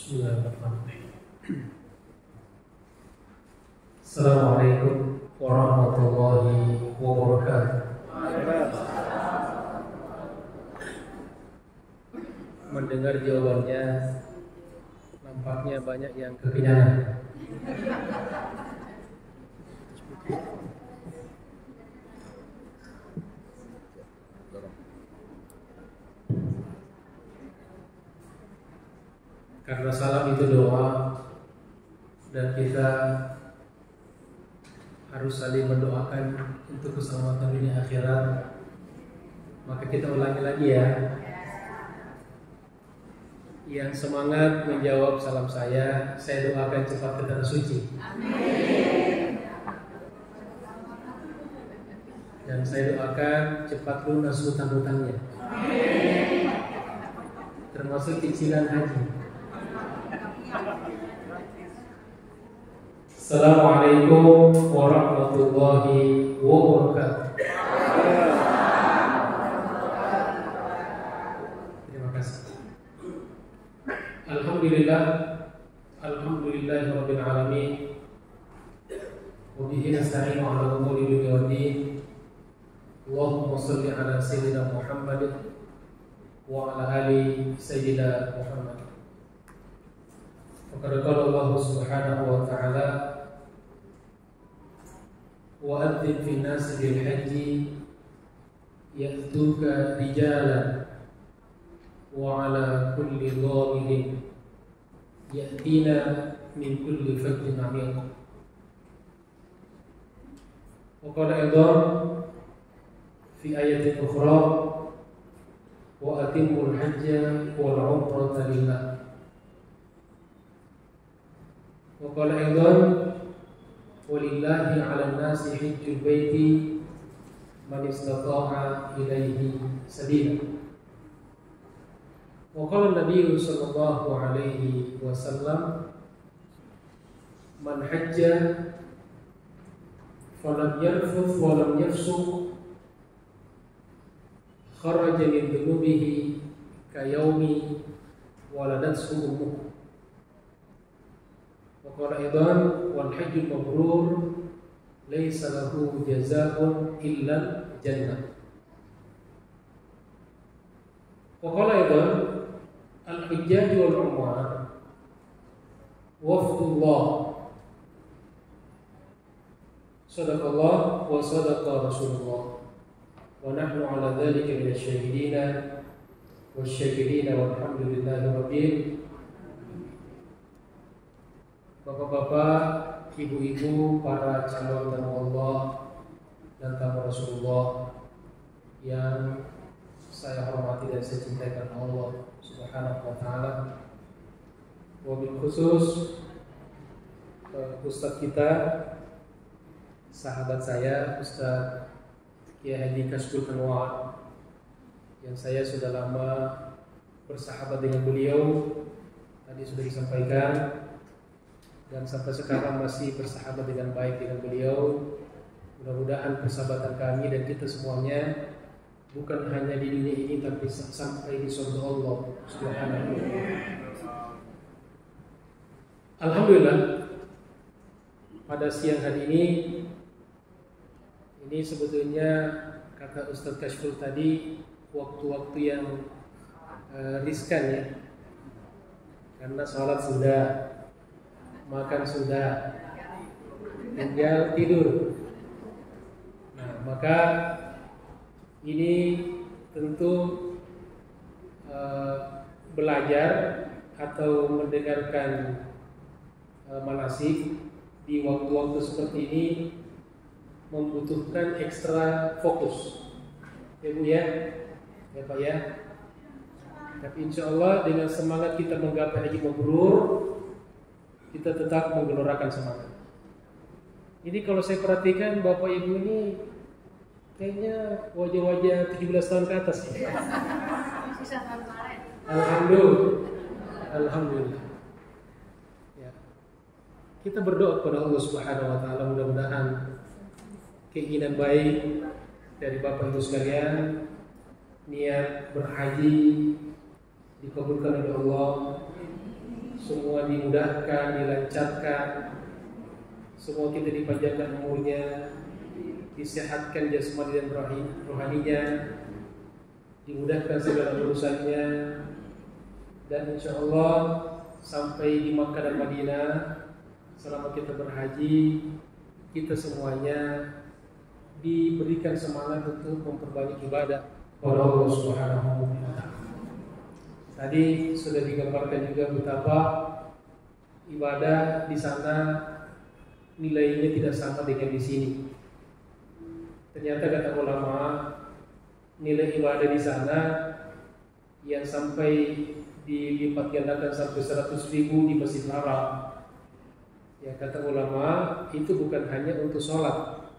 Bismillahirrahmanirrahim. Assalamualaikum warahmatullahi wabarakatuh. Mendengar jawabannya, nampaknya banyak yang kekenyangan. Karena salam itu doa dan kita harus saling mendoakan untuk keselamatan dunia akhirat, maka kita ulangi lagi ya. Yang semangat menjawab salam saya doakan cepat ke tanah suci. Amin. Dan saya doakan cepat lunas hutang-hutangnya. Amin. Termasuk cicilan haji. Assalamualaikum warahmatullahi wabarakatuh. Terima kasih. Alhamdulillahirabbil alamin. Wa bihi nasta'inu 'ala umuri dunya waddin. Allahumma shalli 'ala sayyidina Muhammad wa 'ala ali sayyidina Muhammad. Faqad qala Allah Subhanahu wa ta'ala: wa adzin fin nasi bil hajji ya'tuka rijalan wa ala kulli dhamirin ya'tina min kulli fajjin 'amiq. Wa qala aidan fi ayatin ukhra: wa atimmul hajja wal 'umrata lillah. Wa qala aidan walillahi 'alan nasi hajjul baiti man istata'a ilaihi sabila. Wa qala an-nabiy sallallahu alaihi wasallam: man hajja falam yarfuth wa lam yafsuq kharaja min dhunubihi ka yaumi waladathu ummuh. Qala aidan wal hajjul mabrur laisa lahu jazaa'un illa jannah. Wa qala aidan al hajjaj wal umrah wafdullah. Sadaqallah wa sadaqa Rasulullah wa nahnu ala dhalika minasy syahidina wasyakirina walhamdulillahi rabbil. Bapak-bapak, ibu-ibu, para calon tamu Allah dan tamu Rasulullah yang saya hormati dan saya cintai karena Allah Subhanahu wa ta'ala. Wabil khusus Ustadz kita, sahabat saya, Ustadz Kiai Haji Kashful Anwar, yang saya sudah lama bersahabat dengan beliau, tadi sudah disampaikan, dan sampai sekarang masih bersahabat dengan baik dengan beliau. Mudah-mudahan persahabatan kami dan kita semuanya bukan hanya di dunia ini tapi sampai di surga Allah Subhanahu wa ta'ala. Alhamdulillah, pada siang hari ini sebetulnya kata Ustadz Kashful tadi waktu-waktu yang riskan ya, karena sholat sudah, makan sudah, tinggal tidur. Nah, maka ini tentu belajar atau mendengarkan manasik di waktu-waktu seperti ini membutuhkan ekstra fokus, ya Bu ya, ya Pak ya. Tapi insya Allah dengan semangat kita menggapai haji mabrur, kita tetap menggelorakan semangat. Ini kalau saya perhatikan Bapak Ibu ini kayaknya wajah-wajah 17 tahun ke atas ya. Alhamdulillah. Ya. Kita berdoa kepada Allah Subhanahu wa ta'ala, mudah-mudahan keinginan baik dari Bapak Ibu sekalian, niat berhaji dikabulkan oleh Allah semua dimudahkan, dilancarkan, semua kita dipanjangkan umurnya, disehatkan jasmani dan rohaninya, dimudahkan segala urusannya, dan insya Allah sampai di Makkah dan Madinah selama kita berhaji, kita semuanya diberikan semangat untuk memperbanyak ibadah kepada Allah Subhanahu wa Ta'ala. Tadi sudah digambarkan juga betapa ibadah di sana nilainya tidak sama dengan di sini. Ternyata kata ulama, nilai ibadah di sana yang sampai dilipat gandakan sampai 100.000 di Masjid Haram. Ya, kata ulama itu bukan hanya untuk sholat,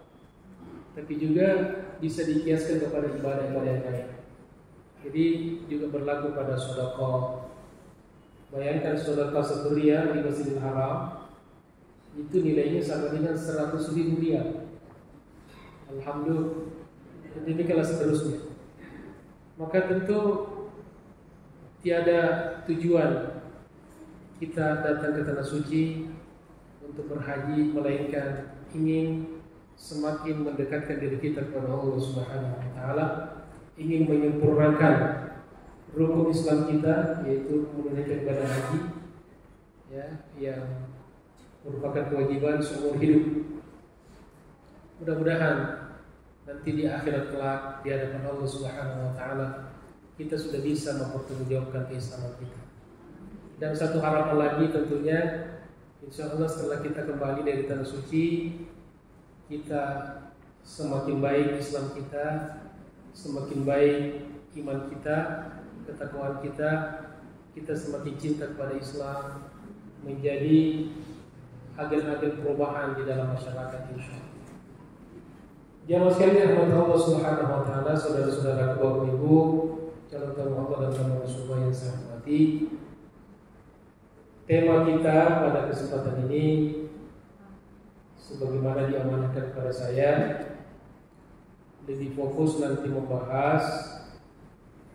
tapi juga bisa dikiaskan kepada ibadah-ibadah yang lain. Jadi juga berlaku pada sedekah. Bayangkan sedekah 1 riyal di Masjidil Haram itu nilainya sama dengan 100.000 riyal. Alhamdulillah. Jadi kalau seterusnya, maka tentu tiada tujuan kita datang ke tanah suci untuk berhaji melainkan ingin semakin mendekatkan diri kita kepada Allah Subhanahu wa Ta'ala, ingin menyempurnakan rukun Islam kita, yaitu menunaikan ibadah haji, ya, yang merupakan kewajiban seumur hidup. Mudah-mudahan nanti di akhirat kelak di hadapan Allah Subhanahu wa Ta'ala kita sudah bisa mempertanggungjawabkan keislaman kita. Dan satu harapan lagi tentunya, insya Allah setelah kita kembali dari tanah suci, kita semakin baik Islam kita, semakin baik iman kita, ketakwaan kita, kita semakin cinta kepada Islam, menjadi agen-agen perubahan di dalam masyarakat insya Allah. Jamaah sekalian rahmat Allah Subhanahu wa Ta'ala, saudara-saudara, Bapak Ibu, calon tamu Allah dan tamu Rasulullah yang saya hormati. Tema kita pada kesempatan ini, sebagaimana diamanahkan kepada saya, lebih fokus nanti membahas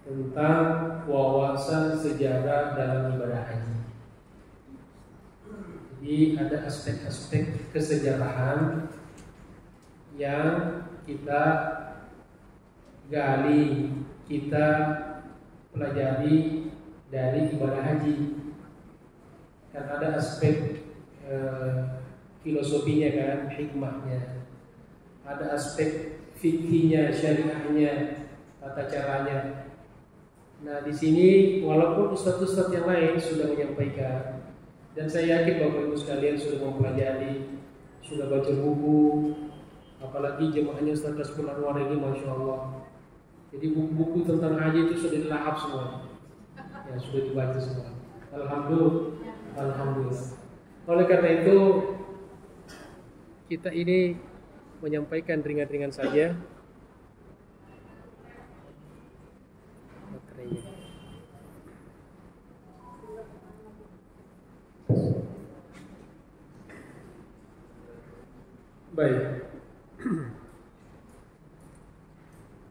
tentang wawasan sejarah dalam ibadah haji. Jadi ada aspek-aspek kesejarahan yang kita gali, kita pelajari dari ibadah haji. Kan ada aspek filosofinya kan, hikmahnya. Ada aspek fikihnya, syariahnya, tata caranya. Nah, di sini walaupun ustaz-ustaz yang lain sudah menyampaikan, dan saya yakin Bapak Ibu sekalian sudah mempelajari, sudah baca buku, apalagi jemaahnya Ustaz Kasbul Anwar ini, masya Allah. Jadi buku-buku tentang haji itu sudah dilahap semua, ya sudah dibaca semua. Alhamdulillah, alhamdulillah. Oleh karena itu kita ini menyampaikan ringan-ringan saja. Baterainya. Baik.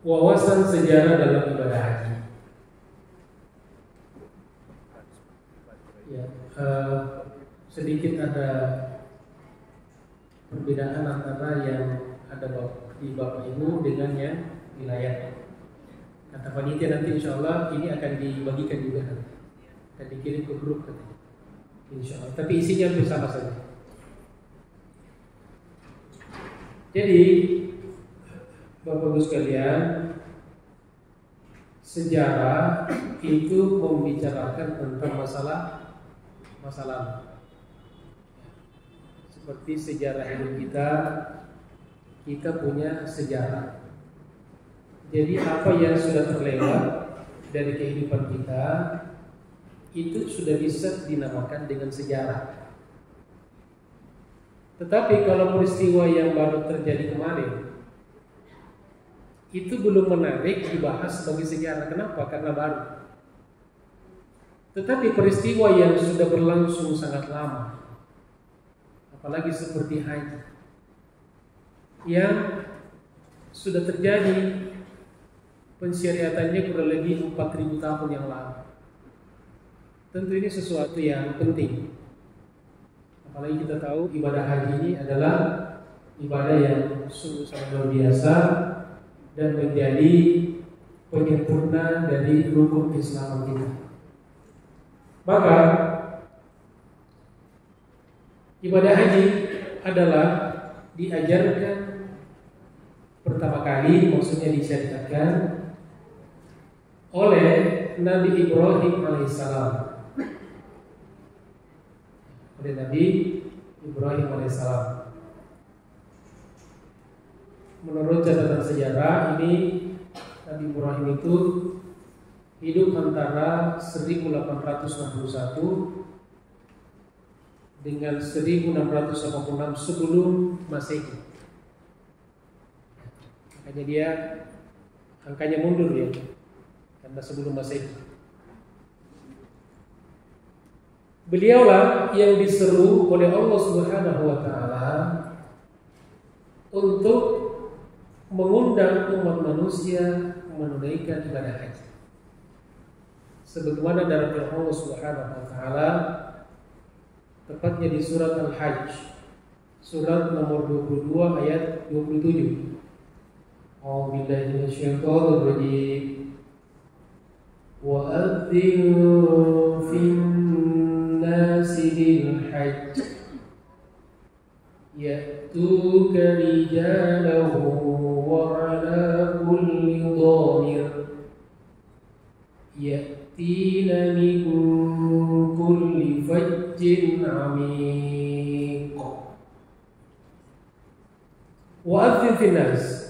Wawasan sejarah dalam ibadah haji. Ya, sedikit ada perbedaan antara yang ada di Bapak Ibu dengan yang di layar. Kata panitia nanti insya Allah ini akan dibagikan juga, akan dikirim ke grup katanya. Insya Allah. Tapi isinya hampir sama saja. Jadi Bapak Ibu sekalian, sejarah itu membicarakan tentang masalah seperti sejarah hidup kita punya sejarah. Jadi apa yang sudah terlewat dari kehidupan kita itu sudah bisa dinamakan dengan sejarah. Tetapi kalau peristiwa yang baru terjadi kemarin itu belum menarik dibahas sebagai sejarah. Kenapa? Karena baru. Tetapi peristiwa yang sudah berlangsung sangat lama, apalagi seperti haji yang sudah terjadi pensyariatannya kurang lebih 4.000 tahun yang lalu. tentu ini sesuatu yang penting. Apalagi kita tahu ibadah haji ini adalah ibadah yang sungguh sangat luar biasa dan menjadi penyempurna dari rukun Islam kita. Maka ibadah haji adalah diajarkan pertama kali, maksudnya disyariatkan oleh Nabi Ibrahim alaihissalam. Oleh Nabi Ibrahim alaihissalam. Menurut catatan sejarah, ini Nabi Ibrahim itu hidup antara 1861 dengan 1686 sebelum Masehi. Makanya dia angkanya mundur ya, karena sebelum Masehi. Beliaulah yang diseru oleh Allah Subhanahu wa taala untuk mengundang umat manusia menunaikan ibadah haji. Sebagaimana dalam firman Allah Subhanahu wa taala tepatnya di surat Al-Hajj, surat nomor 22 ayat 27. A'udzubillahi minasyaitonir rajim. Wa adzinu fin-nasi bil-hajj ya'tuka rijalan wa 'ala kulli dhamir ya'tina min kulli fajjin 'amiq. Wa adzin fin-nas,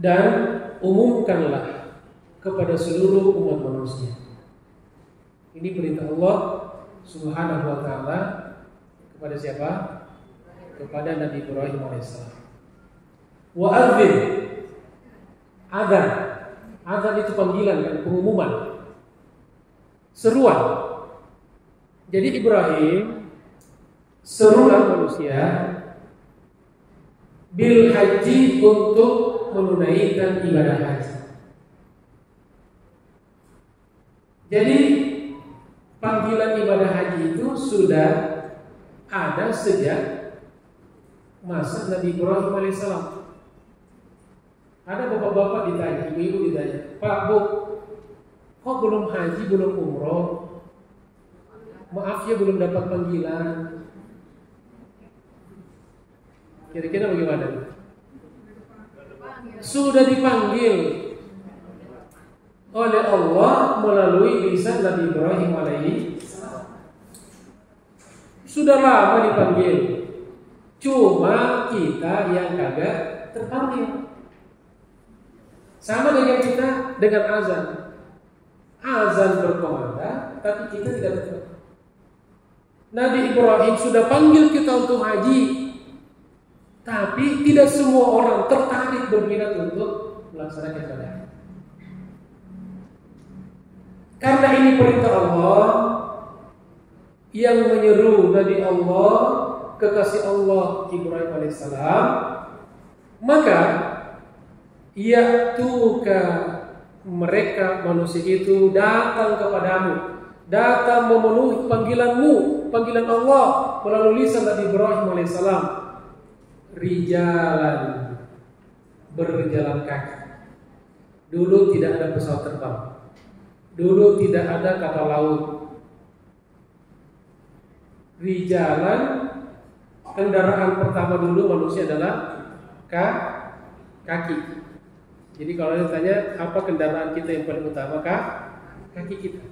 dan umumkanlah kepada seluruh umat manusia. Ini perintah Allah Subhanahu wa taala kepada siapa? Kepada Nabi Ibrahim alaihissalam. Wa adzin, adzan. Adzan itu panggilan dan pengumuman, seruan. Jadi Ibrahim serulah manusia bil haji untuk menunaikan ibadah haji. Jadi panggilan ibadah haji itu sudah ada sejak masa Nabi Ibrahim alaihissalam. Ada bapak-bapak ditanya, ibu-ibu ditanya, Pak, Bu, kok belum haji, belum umroh? Maaf ya, belum dapat panggilan. Kira-kira bagaimana? Sudah dipanggil oleh Allah melalui lisan Nabi Ibrahim alaihi. Sudah lama dipanggil, cuma kita yang kagak terpanggil. Sama dengan kita dengan azan. Azan berkumandang, tapi kita tidak terpanggil. Nabi Ibrahim sudah panggil kita untuk haji, tapi tidak semua orang tertarik berminat untuk melaksanakan ibadah. Karena ini perintah Allah yang menyeru Nabi Allah, kekasih Allah Ibrahim alaihissalam, maka ya'tuka, mereka manusia itu datang kepadamu, datang memenuhi panggilanmu, panggilan Allah melalui lisan Nabi Ibrahim alaihissalam. Rijalan, berjalan kaki. Dulu tidak ada pesawat terbang, dulu tidak ada kapal laut. Rijalan, kendaraan pertama dulu manusia adalah kaki. Jadi kalau ditanya apa kendaraan kita yang paling utama, kaki kita.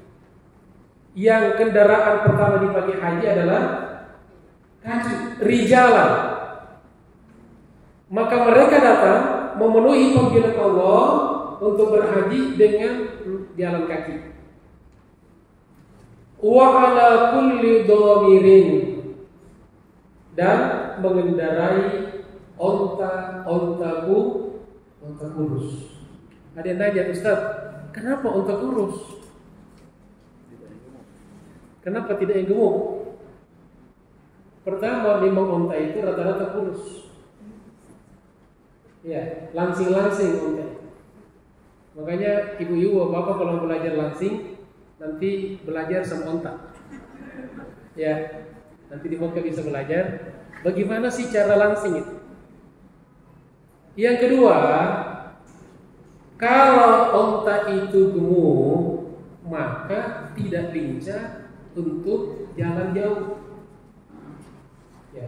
Yang kendaraan pertama di pagi haji adalah kaki, rijalan. Maka mereka datang memenuhi panggilan Allah untuk berhaji dengan jalan kaki. Wa ala kulli dhamirin, dan mengendarai onta kurus. Ada yang nanya, Ustaz, kenapa onta kurus? Kenapa tidak yang gemuk? Pertama, memang onta itu rata-rata kurus. Ya, langsing-langsing onta. Makanya ibu-ibu bapak kalau belajar langsing, nanti belajar sama onta. Ya, nanti di Mekah bisa belajar bagaimana sih cara langsing itu. Yang kedua, kalau onta itu gemuk, maka tidak lincah untuk jalan jauh. Ya.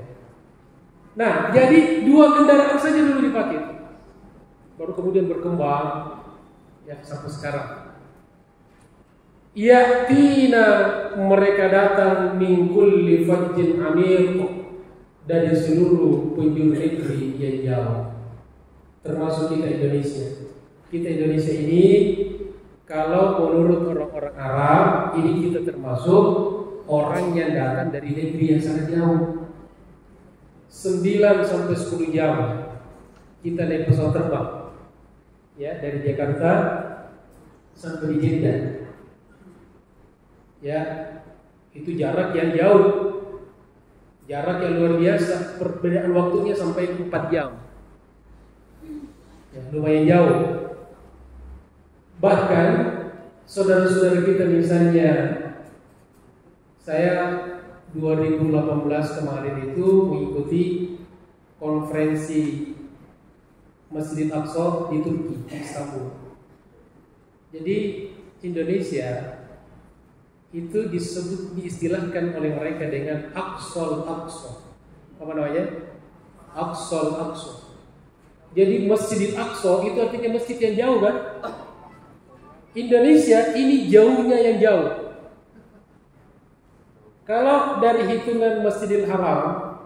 Nah, jadi 2 kendaraan saja dulu dipakai, baru kemudian berkembang ya sampai sekarang. Yatina, mereka datang min kulli fajjin amiq, dari seluruh penjuru negeri yang jauh, termasuk kita Indonesia. Kita Indonesia ini, kalau menurut orang-orang Arab, ini kita termasuk orang yang datang dari negeri yang sangat jauh. 9 sampai 10 jam kita naik pesawat terbang, ya, dari Jakarta sampai di Jeddah. Ya, itu jarak yang jauh, jarak yang luar biasa. Perbedaan waktunya sampai 4 jam, ya, lumayan jauh. Bahkan saudara-saudara kita, misalnya saya 2018 kemarin itu mengikuti konferensi Masjid Aqsa di Turki, Istanbul. Jadi Indonesia itu diistilahkan oleh mereka dengan Aqsal Aqsa. Apa namanya? Aqsal Aqsa. Jadi Masjid Aqsa itu artinya masjid yang jauh, kan? Indonesia ini jauhnya yang jauh. Kalau dari hitungan Masjidil Haram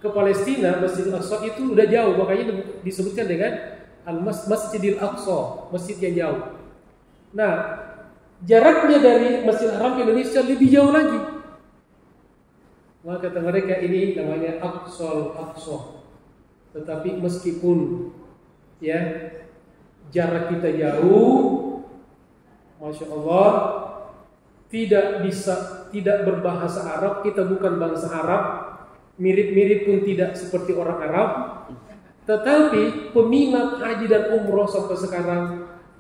ke Palestina, Masjidil Aqsa itu udah jauh, makanya disebutkan dengan Masjidil Aqsa, masjid yang jauh. Nah, jaraknya dari Masjidil Haram ke Indonesia lebih jauh lagi. Maka kata mereka ini namanya Aqsal Aqsa. Tetapi meskipun ya jarak kita jauh, Masya Allah, tidak berbahasa Arab, kita bukan bangsa Arab, mirip-mirip pun tidak seperti orang Arab, tetapi peminat haji dan umroh sampai sekarang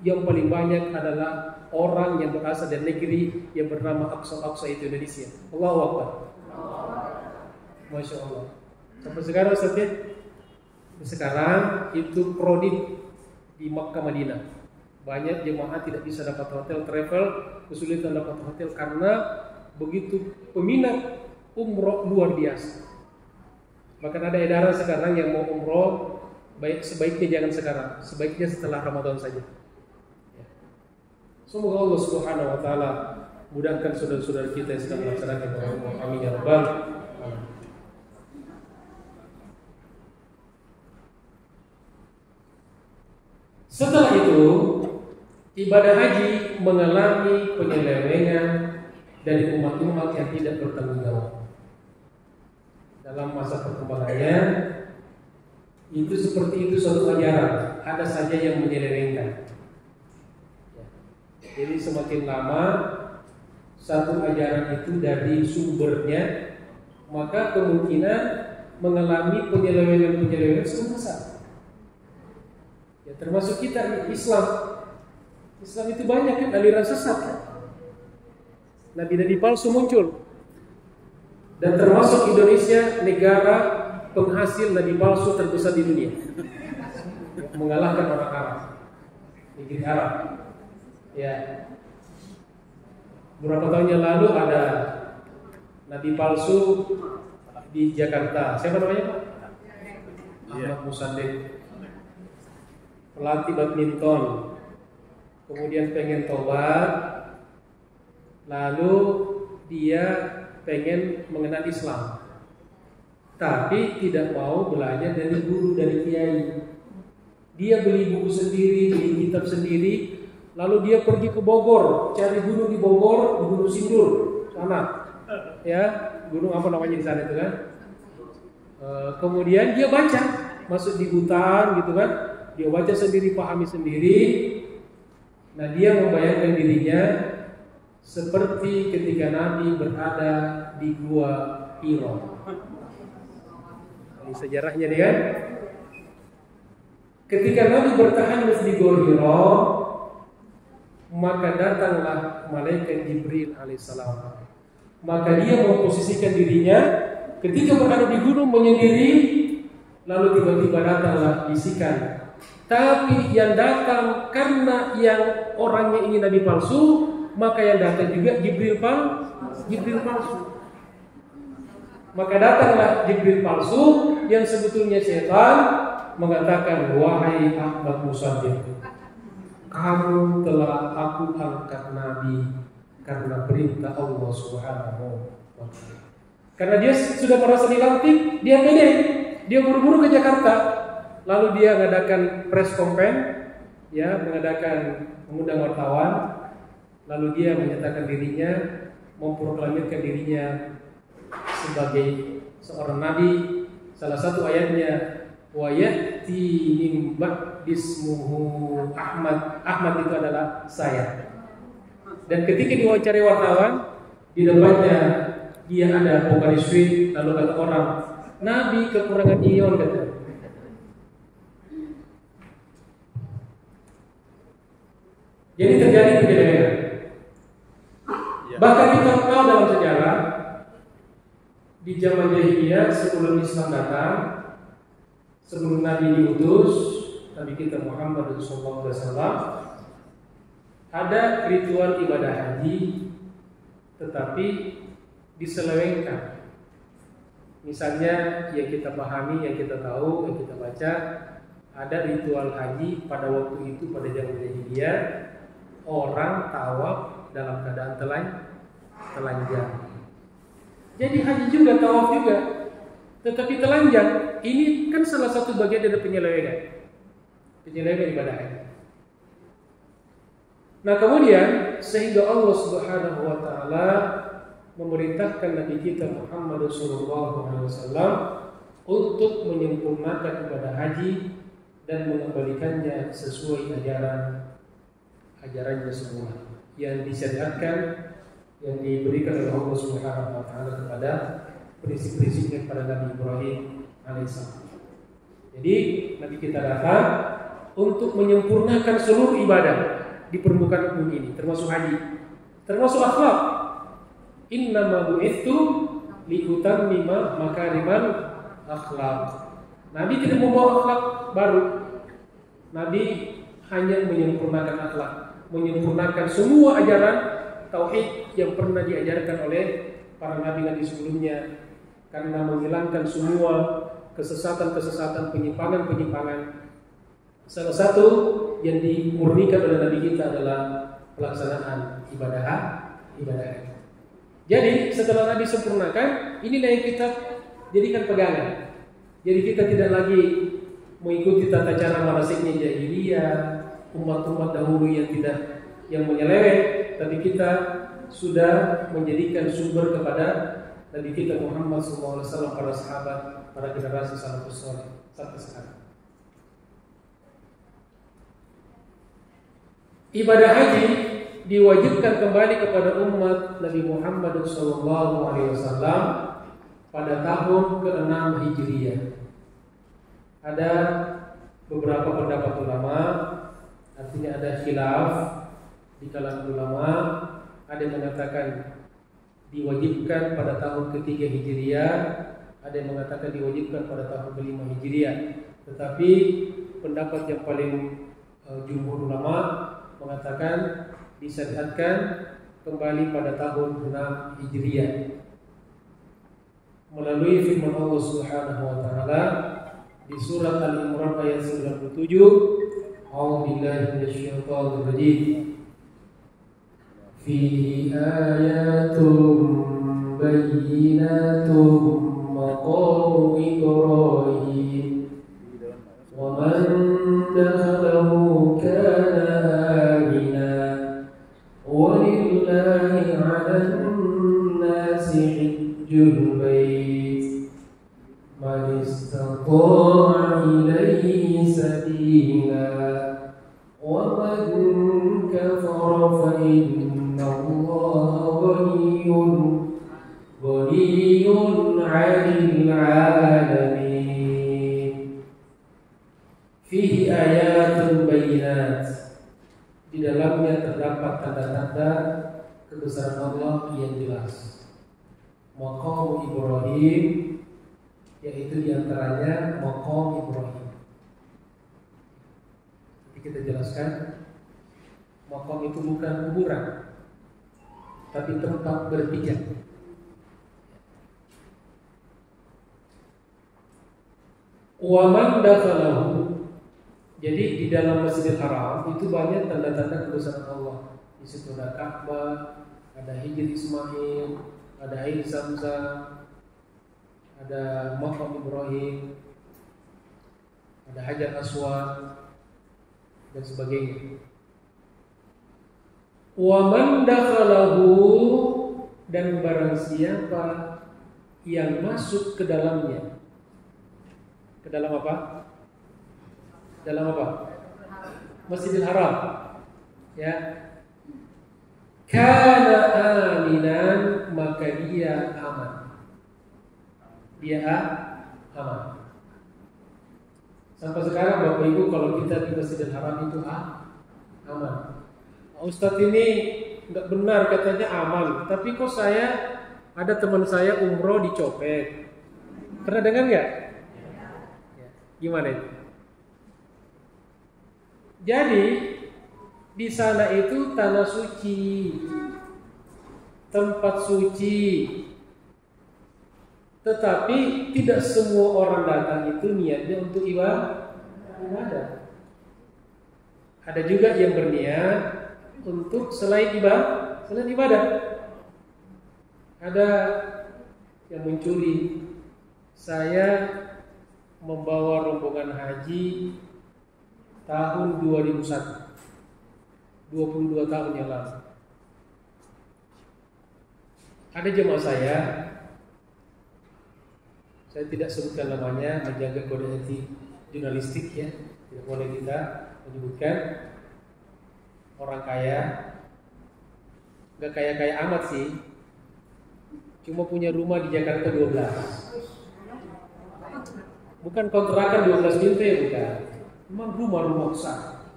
yang paling banyak adalah orang yang berasal dari negeri yang bernama Aqsa itu Indonesia. Allahu Akbar. Masya Allah. Sampai sekarang sekarang itu prodit di Makkah Madinah. Banyak jemaah tidak bisa dapat hotel, travel kesulitan dapat hotel karena begitu peminat umroh luar biasa. Bahkan ada edaran sekarang yang mau umroh, sebaiknya jangan sekarang, sebaiknya setelah Ramadan saja. Semoga Allah Subhanahu wa taala mudahkan saudara-saudara kita yang sedang melaksanakan umroh. Amin ya rabbal alamin. Setelah itu, ibadah haji mengalami penyelewengan dari umat-umat yang tidak bertanggung jawab. Dalam masa perkembangannya, itu seperti itu suatu ajaran, ada saja yang menyelewengkan. Jadi semakin lama satu ajaran itu dari sumbernya, maka kemungkinan mengalami penyelewengan sangat besar. Ya, termasuk kita Islam itu banyak kan aliran sesat, kan? Nabi-nabi palsu muncul. Dan termasuk Indonesia negara penghasil nabi palsu terbesar di dunia, mengalahkan orang Arab, negeri Arab. Ya, beberapa tahun yang lalu ada nabi palsu di Jakarta. Siapa namanya, Pak? Ahmad Musaddiq, pelatih badminton. Kemudian pengen tobat, lalu dia pengen mengenal Islam, tapi tidak mau belajar dari guru, dari kiai. Dia beli buku sendiri, beli kitab sendiri, lalu dia pergi ke Bogor, cari gunung di Bogor, di Gunung Sindur sana, ya, gunung apa namanya di sana itu kan. Kemudian dia baca, masuk di hutan gitu kan, dia baca sendiri, pahami sendiri. Nah, dia membayangkan dirinya seperti ketika Nabi berada di Gua Hiro. Ini sejarahnya dia kan. Ketika Nabi bertahan di Gua Hiro, maka datanglah malaikat Jibril alaihissalam. Maka dia memposisikan dirinya ketika berada di gunung menyendiri, lalu tiba-tiba datanglah bisikan. Tapi yang datang karena yang orangnya ini nabi palsu, maka yang datang juga Jibril palsu. Maka datanglah Jibril palsu yang sebetulnya setan, mengatakan, wahai Ahmad Musaddiq, kamu telah aku angkat nabi karena perintah Allah Subhanahu wa ta'ala. Karena dia sudah merasa dilantik, dia pede, dia buru-buru ke Jakarta, lalu dia mengadakan press conference, ya, mengundang wartawan, lalu dia menyatakan dirinya, memproklamirkan dirinya sebagai seorang nabi. Salah satu ayatnya, wa ya'ti min ba'dismuhu Ahmad. Ahmad itu adalah saya. Dan ketika diwawancarai wartawan, di depannya dia ada Pokari Sweet, lalu kata orang, nabi kekurangan ion, kata. Jadi terjadi penyelewengan. Bahkan kita tahu dalam sejarah, di zaman jahiliyah sebelum Islam datang, sebelum Nabi diutus, Nabi kita Muhammad SAW, ada ritual ibadah haji, tetapi diselewengkan. Misalnya yang kita pahami, yang kita tahu, yang kita baca, ada ritual haji pada waktu itu, pada zaman jahiliyah, orang tawaf dalam keadaan telanjang. Jadi haji juga, tawaf juga, tetapi telanjang. Ini kan salah satu bagian dari penyelewengan ibadah haji. Nah kemudian sehingga Allah Subhanahu wa ta'ala memerintahkan Nabi kita Muhammad SAW untuk menyempurnakan ibadah haji dan mengembalikannya sesuai ajarannya semua yang disyariatkan, yang diberikan oleh Allah Subhanahu wa ta'ala kepada prinsip-prinsipnya kepada Nabi Ibrahim alaihissalam. Jadi Nabi kita datang untuk menyempurnakan seluruh ibadah di permukaan bumi ini, termasuk haji, termasuk akhlak. Innama bu'itsu liutammima makarimal akhlak. Nabi tidak membawa akhlak baru. Nabi hanya menyempurnakan akhlak, menyempurnakan semua ajaran tauhid yang pernah diajarkan oleh para nabi-nabi sebelumnya, karena menghilangkan semua kesesatan-kesesatan, penyimpangan-penyimpangan. Salah satu yang dimurnikan oleh Nabi kita adalah pelaksanaan ibadah. Jadi setelah Nabi sempurnakan, inilah yang kita jadikan pegangan. Jadi kita tidak lagi mengikuti tata cara manasiknya jahiliyah, umat-umat dahulu yang menyeleweng, tapi kita sudah menjadikan sumber kepada Nabi kita Muhammad SAW, para sahabat, para generasi salafus saleh sampai sekarang. Ibadah haji diwajibkan kembali kepada umat Nabi Muhammad SAW pada tahun ke-6 Hijriah. Ada beberapa pendapat ulama, artinya ada khilaf di kalangan ulama. Ada yang mengatakan diwajibkan pada tahun ke-3 Hijriah, ada yang mengatakan diwajibkan pada tahun ke-5 Hijriah. Tetapi pendapat yang paling jumhur ulama mengatakan disyariatkan kembali pada tahun 6 Hijriah melalui firman Allah Subhanahu wa taala di surat Al-Imran ayat 97. A'udzubillahi minasyaitonir rajim. Fihi ayatun bayyinatun maqamu Ibrahim wa man dakhalahu kana walillahi 'alan nasi hajjul bait man istata'a ilayhi sabila wa man kafara fa inna Allaha ghaniyyun 'anil 'alamin. Fihi ayatun bayyinat. di dalamnya terdapat tanda-tanda kebesaran Allah yang jelas. Maqam Ibrahim, yaitu diantaranya Maqam Ibrahim. Jadi kita jelaskan, maqam itu bukan kuburan, tapi tempat berpijak. Wa man dakhalahu, jadi di dalam Masjidil Haram itu banyak tanda-tanda kebesaran Allah. Di situ ada Ka'bah, ada Hijr Ismail, ada air Zamzam, ada Maqam Ibrahim, ada Hajar Aswad dan sebagainya. Wa man dakhalahu, dan barang siapa yang masuk ke dalamnya. Ke dalam apa? Dalam apa? Masjidil Haram. Ya. Kana aminan, maka dia aman. Dia aman. Sampai sekarang Bapak Ibu kalau kita di Masjidil Haram itu aman. Ustadz ini nggak benar katanya aman, tapi kok saya ada teman saya umroh dicopet. Pernah dengar nggak? Gimana itu? Jadi di sana itu tanah suci, tempat suci. Tetapi tidak semua orang datang itu niatnya untuk ibadah. Ada juga yang berniat untuk selain ibadah. Ada yang mencuri. Saya membawa rombongan haji tahun 2001, 22 tahun yang lalu. Ada jemaah saya tidak sebutkan namanya, menjaga kode etik jurnalistik ya, tidak boleh kita menyebutkan. Orang kaya, gak kaya-kaya amat sih, cuma punya rumah di Jakarta 12. Bukan kontrakan 12 lantai, bukan. Memang rumah besar.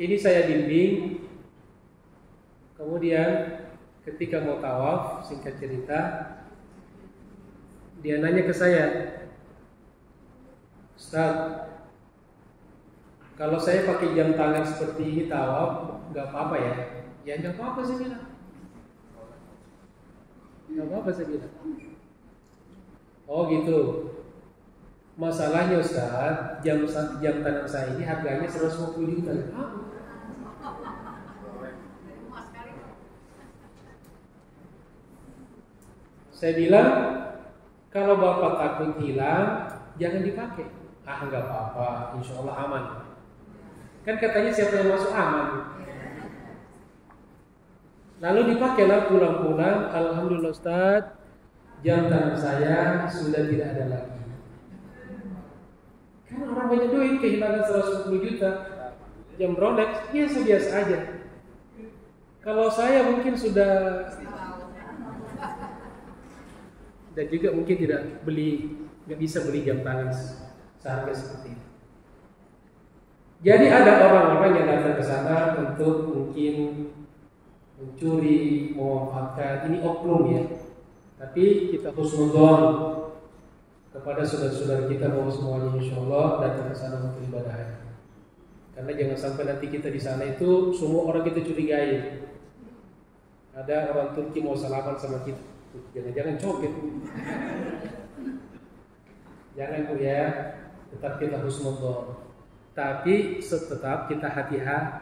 Ini saya bimbing. Kemudian ketika mau tawaf, singkat cerita, dia nanya ke saya, Ustaz, kalau saya pakai jam tangan seperti ini tawaf, nggak apa-apa ya? Ya nggak apa-apa saya bilang. Nggak apa-apa saya bilang. Oh gitu. Masalahnya Ustaz, jam tangan saya ini harganya 150 juta. Saya bilang, kalau Bapak takut hilang, jangan dipakai. Nggak apa-apa, insya Allah aman. Kan katanya siapa yang masuk aman. Lalu dipakailah pulang-pulang. Alhamdulillah Ustaz, jam tangan saya sudah tidak ada lagi. Karena orang banyak duit, kehilangan 110 juta. Jam Rolex biasa-biasa aja. Kalau saya mungkin sudah, dan juga mungkin nggak bisa beli jam tangan seharga seperti itu. Jadi ada orang-orang yang datang ke sana untuk mungkin mencuri, memanfaatkan. Ini oknum ya. Tapi kita husnudzon kepada saudara-saudara kita bahwa semuanya insya Allah datang ke sana untuk ibadah. Karena jangan sampai nanti kita di sana itu semua orang kita curigai. Ada orang Turki mau salaman sama kita, jangan-jangan copet. Jangan Bu ya, tetap kita husnudzon. Tapi tetap kita hati-hati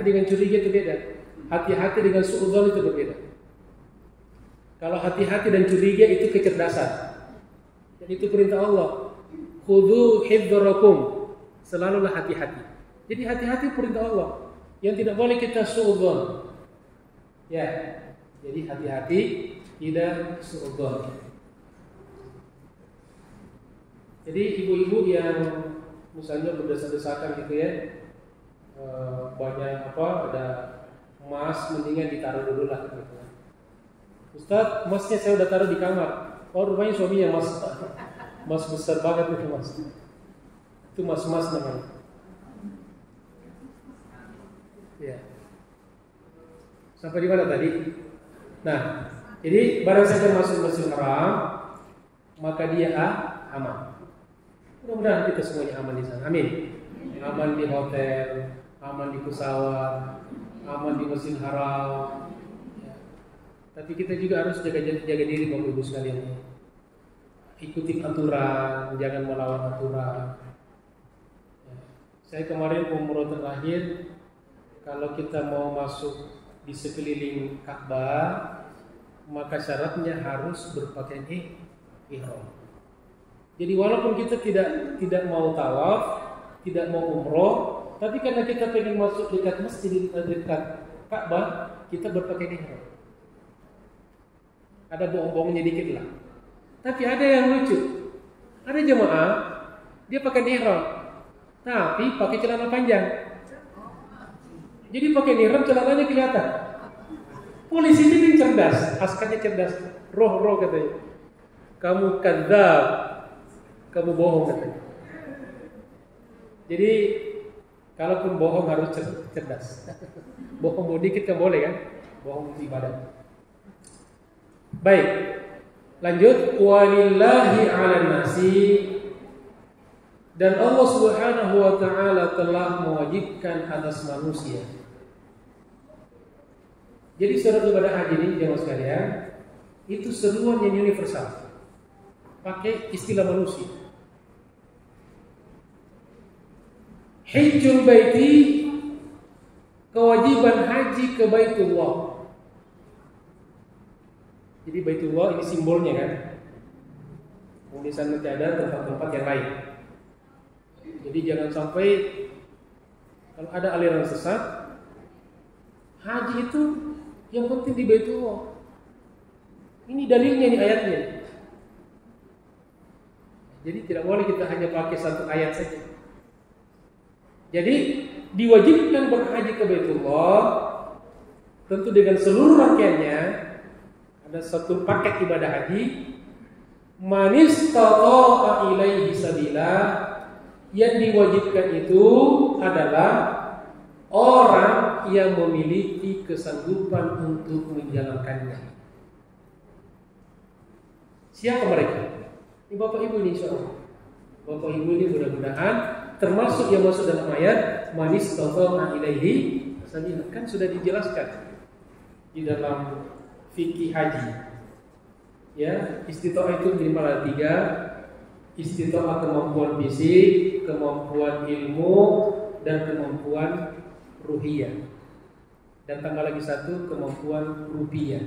dengan curiga itu beda. Hati-hati dengan suudzon itu berbeda. Kalau hati-hati dan curiga itu kecerdasan. Dan itu perintah Allah. Khudhu hifdzarakum. Selalulah hati-hati. Jadi hati-hati perintah Allah. Yang tidak boleh kita suudzon. Ya. Jadi hati-hati tidak suudzon. Jadi ibu-ibu yang misalnya berdesak-desakan gitu ya, banyak ada emas, mendingan ditaruh dulu lah gitu. Ustaz, emasnya saya udah taruh di kamar. Oh rupanya suaminya emas besar banget itu emas. Itu emas namanya. Ya. Sampai di mana tadi? Nah, jadi barang siapa masuk Masjidil Haram, maka dia aman. Mudah-mudahan kita semuanya aman di sana. Amin. Aman di hotel, aman di pesawat, aman di Masjidil Haram. Ya. Tapi kita juga harus jaga diri, Bapak Ibu sekalian. Ikuti aturan, jangan melawan aturan. Ya. Saya kemarin umroh terakhir, kalau kita mau masuk di sekeliling Ka'bah, maka syaratnya harus berpakaian ihram. Jadi walaupun kita tidak mau tawaf, tidak mau umroh, tapi karena kita pengen masuk dekat masjid, dekat Ka'bah, kita berpakaian ihram. Ada bohong-bohongnya dikit lah. Tapi ada yang lucu. Ada jemaah dia pakai ihram, tapi pakai celana panjang. Jadi pakai ihram celananya kelihatan. Polisi ini cerdas, askarnya cerdas. Roh katanya. Kamu kadzab. Kamu bohong katanya. Jadi kalaupun bohong harus cerdas. Bohong dikit kan boleh kan? Bohong ibadah. Baik. Lanjut, walillahi 'alan nasi, dan Allah Subhanahu wa taala telah mewajibkan atas manusia. Jadi surat ibadah haji ini jemaah sekalian, itu seruan yang universal. Pakai istilah manusia. Hajjul baiti, kewajiban haji ke Baitullah. Jadi Baitullah ini simbolnya kan. Di sana tidak ada tempat-tempat yang lain. Jadi jangan sampai kalau ada aliran sesat, haji itu yang penting di Baitullah. Ini dalilnya, ini ayatnya. Jadi tidak boleh kita hanya pakai satu ayat saja. Jadi diwajibkan berhaji ke Baitullah tentu dengan seluruh rangkaiannya. Ada satu paket ibadah haji. Man istata'a ilaihi sabila, yang diwajibkan itu adalah orang yang memiliki kesanggupan untuk menjalankannya. Siapa mereka? Ini Bapak Ibu ini insyaallah. Bapak Ibu ini mudah-mudahan termasuk yang masuk dalam ayat man istata'a ilaihi sabila. Kan sudah dijelaskan di dalam fikih haji. Ya, istita'ah itu minimal ada 3. Istita'ah kemampuan fisik, kemampuan ilmu, dan kemampuan ruhiyah. Dan tambah lagi 1, kemampuan rupiah.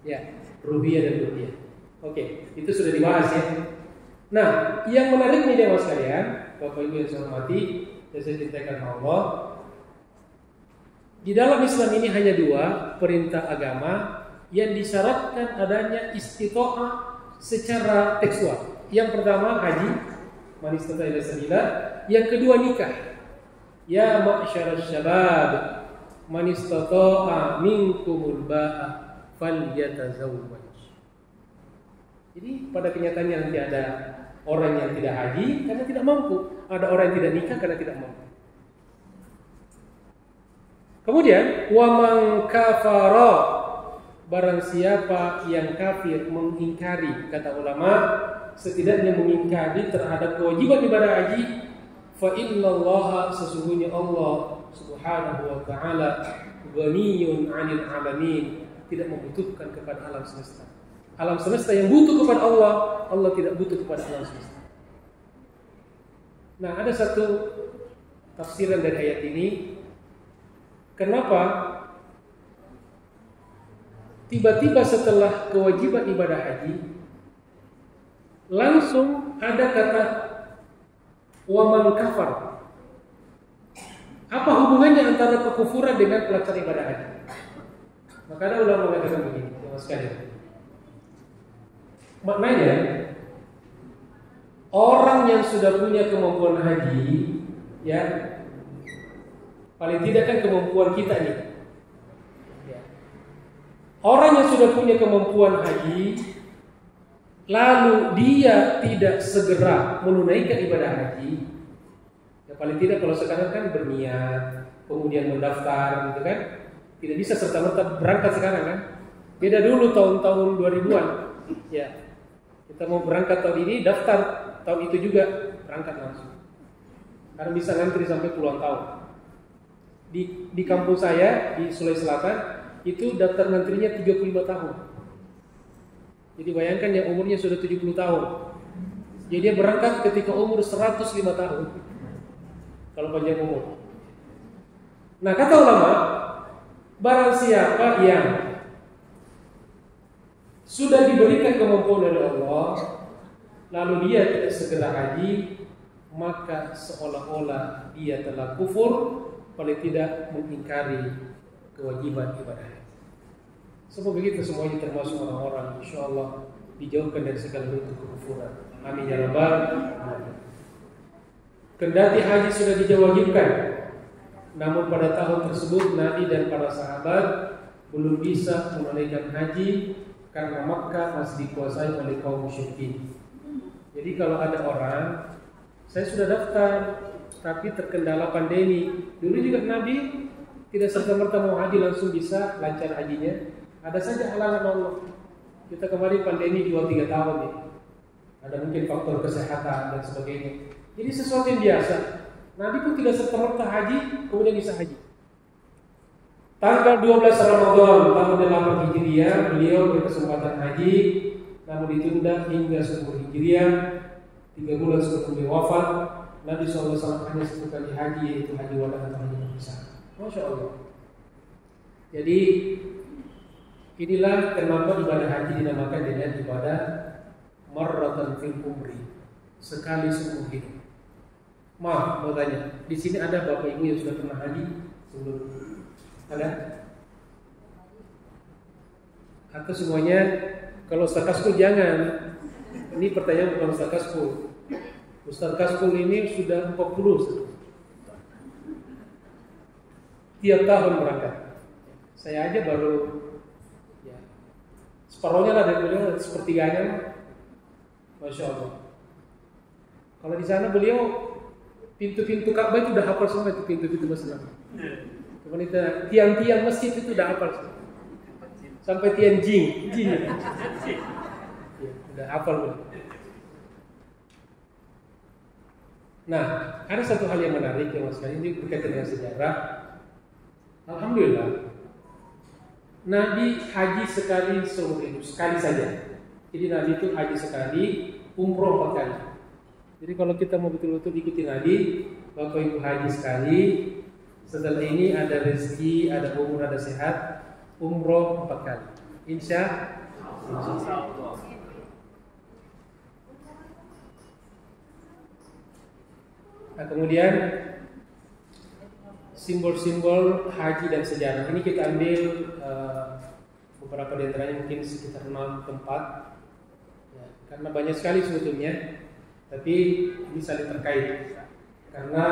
Ya, ruhiyah dan ruhiyah. Oke, itu sudah dibahas ya. Nah, yang menariknya jemaah sekalian, Bapak Ibu yang saya hormati, dan saya cintakan Allah, di dalam Islam ini hanya 2 perintah agama yang disyaratkan adanya istita'ah secara tekstual. Yang pertama haji, man istata'a ila sabila. Yang kedua nikah. Ya ma'syaral syabab, man istata'a minkumul ba'a falyatazawwaj. Jadi pada kenyataannya nanti ada orang yang tidak haji karena tidak mampu, ada orang yang tidak nikah karena tidak mampu. Kemudian wa man kafara, barang siapa yang kafir, mengingkari, kata ulama, setidaknya mengingkari terhadap kewajiban ibadah haji, fa innallaha, sesungguhnya Allah Subhanahu wa taala ghaniyun 'anil 'alamin, tidak membutuhkan kepada alam semesta. Alam semesta yang butuh kepada Allah, Allah tidak butuh kepada alam semesta. Nah, ada satu tafsiran dari ayat ini. Kenapa tiba-tiba setelah kewajiban ibadah haji langsung ada kata wa man kafar? Apa hubungannya antara kekufuran dengan pelaksanaan ibadah haji? Maka ada ulama mengatakan begini, teman sekalian. Maknanya orang yang sudah punya kemampuan haji, ya, paling tidak kan kemampuan kita nih. Ya. Orang yang sudah punya kemampuan haji, lalu dia tidak segera menunaikan ibadah haji, ya paling tidak kalau sekarang kan berniat, kemudian mendaftar gitu kan. Tidak bisa serta-merta berangkat sekarang kan. Beda dulu tahun-tahun 2000-an. Ya. Kita mau berangkat tahun ini, daftar tahun itu juga berangkat langsung. Karena bisa ngantri sampai puluhan tahun. Di kampung saya di Sulawesi Selatan itu daftar ngantrinya 35 tahun. Jadi bayangkan yang umurnya sudah 70 tahun. Jadi dia berangkat ketika umur 105 tahun. Kalau panjang umur. Nah, kata ulama, barang siapa yang sudah diberikan kemampuan oleh Allah, lalu dia tidak segera haji, maka seolah-olah dia telah kufur, paling tidak mengingkari kewajiban ibadah. Semoga kita semuanya termasuk orang-orang insyaallah dijauhkan dari segala bentuk kekufuran. Amin ya rabbal alamin. Kendati haji sudah diwajibkan, namun pada tahun tersebut Nabi dan para sahabat belum bisa menunaikan haji karena Makkah masih dikuasai oleh kaum musyrikin. Jadi kalau ada orang, saya sudah daftar tapi terkendala pandemi. Dulu juga Nabi tidak serta-merta mau haji langsung bisa lancar hajinya. Ada saja halangan Allah. Kita kemarin pandemi 2-3 tahun nih. Ada mungkin faktor kesehatan dan sebagainya. Jadi sesuatu yang biasa. Nabi pun tidak serta-merta haji kemudian bisa haji. Tanggal 12 Ramadan tahun 8 Hijriah beliau berkesempatan haji, namun ditunda hingga 10 Hijriah, 3 bulan sebelum beliau wafat. Nabi SAW hanya satu kali haji, yaitu haji wada atau haji perpisahan. Masya Allah. Jadi inilah kenapa ibadah haji dinamakan dengan ibadah marratan fil umri, sekali seumur hidup. Maaf, mau tanya, di sini ada bapak ibu yang sudah pernah haji sebelum? Ada? Atau semuanya? Kalau Ustaz Kaskul jangan. Ini pertanyaan bukan Ustaz Kaskul. Ustaz Kaskul ini sudah 40. Tiap tahun berangkat. Saya aja baru ya, separuhnya lah dari beliau, sepertiganya. Masya Allah. Kalau di sana beliau pintu-pintu Ka'bah itu udah hafal semua, itu pintu-pintu masjid. Cuman itu tiang-tiang masjid itu udah hafal semua. Sampai tiang jing ya, udah hafal beliau. Nah, ada satu hal yang menarik yang sekali ini berkaitan dengan sejarah. Alhamdulillah, Nabi haji sekali seumur hidup, sekali saja. Jadi Nabi itu haji sekali, umroh 4 kali. Jadi kalau kita mau betul-betul ikuti Nabi, Bapak Ibu haji sekali. Setelah ini ada rezeki, ada umur, ada sehat, umroh 4 kali. Insya Allah. Nah, kemudian simbol-simbol haji dan sejarah ini kita ambil beberapa di antaranya mungkin sekitar 6 tempat ya, karena banyak sekali sebetulnya, tapi ini saling terkait karena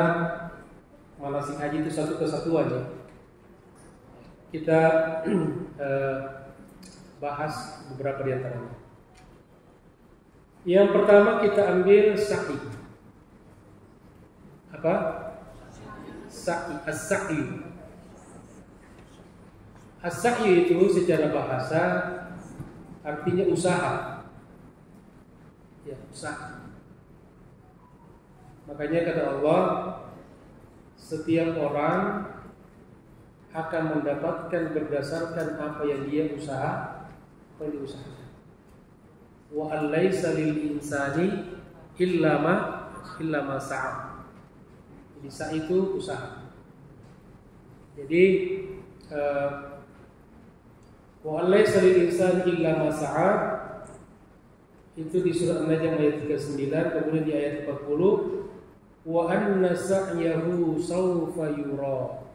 manasik haji itu satu kesatuan ya. Kita bahas beberapa di antaranya. Yang pertama kita ambil sa'i. Apa? Sa'i, as-sa'i. As-sa'i itu secara bahasa artinya usaha. Ya, usaha. Makanya kata Allah, setiap orang akan mendapatkan berdasarkan apa yang dia apa yang diusahakan. Wa alaysa lil insani illa ma sa'a. Jadi sa'i itu usaha. Jadi wa alaysa lil insani illa ma sa'a itu di surah An-Najm ayat 39, kemudian di ayat 40 wa anna sa'yahu sawfa yura,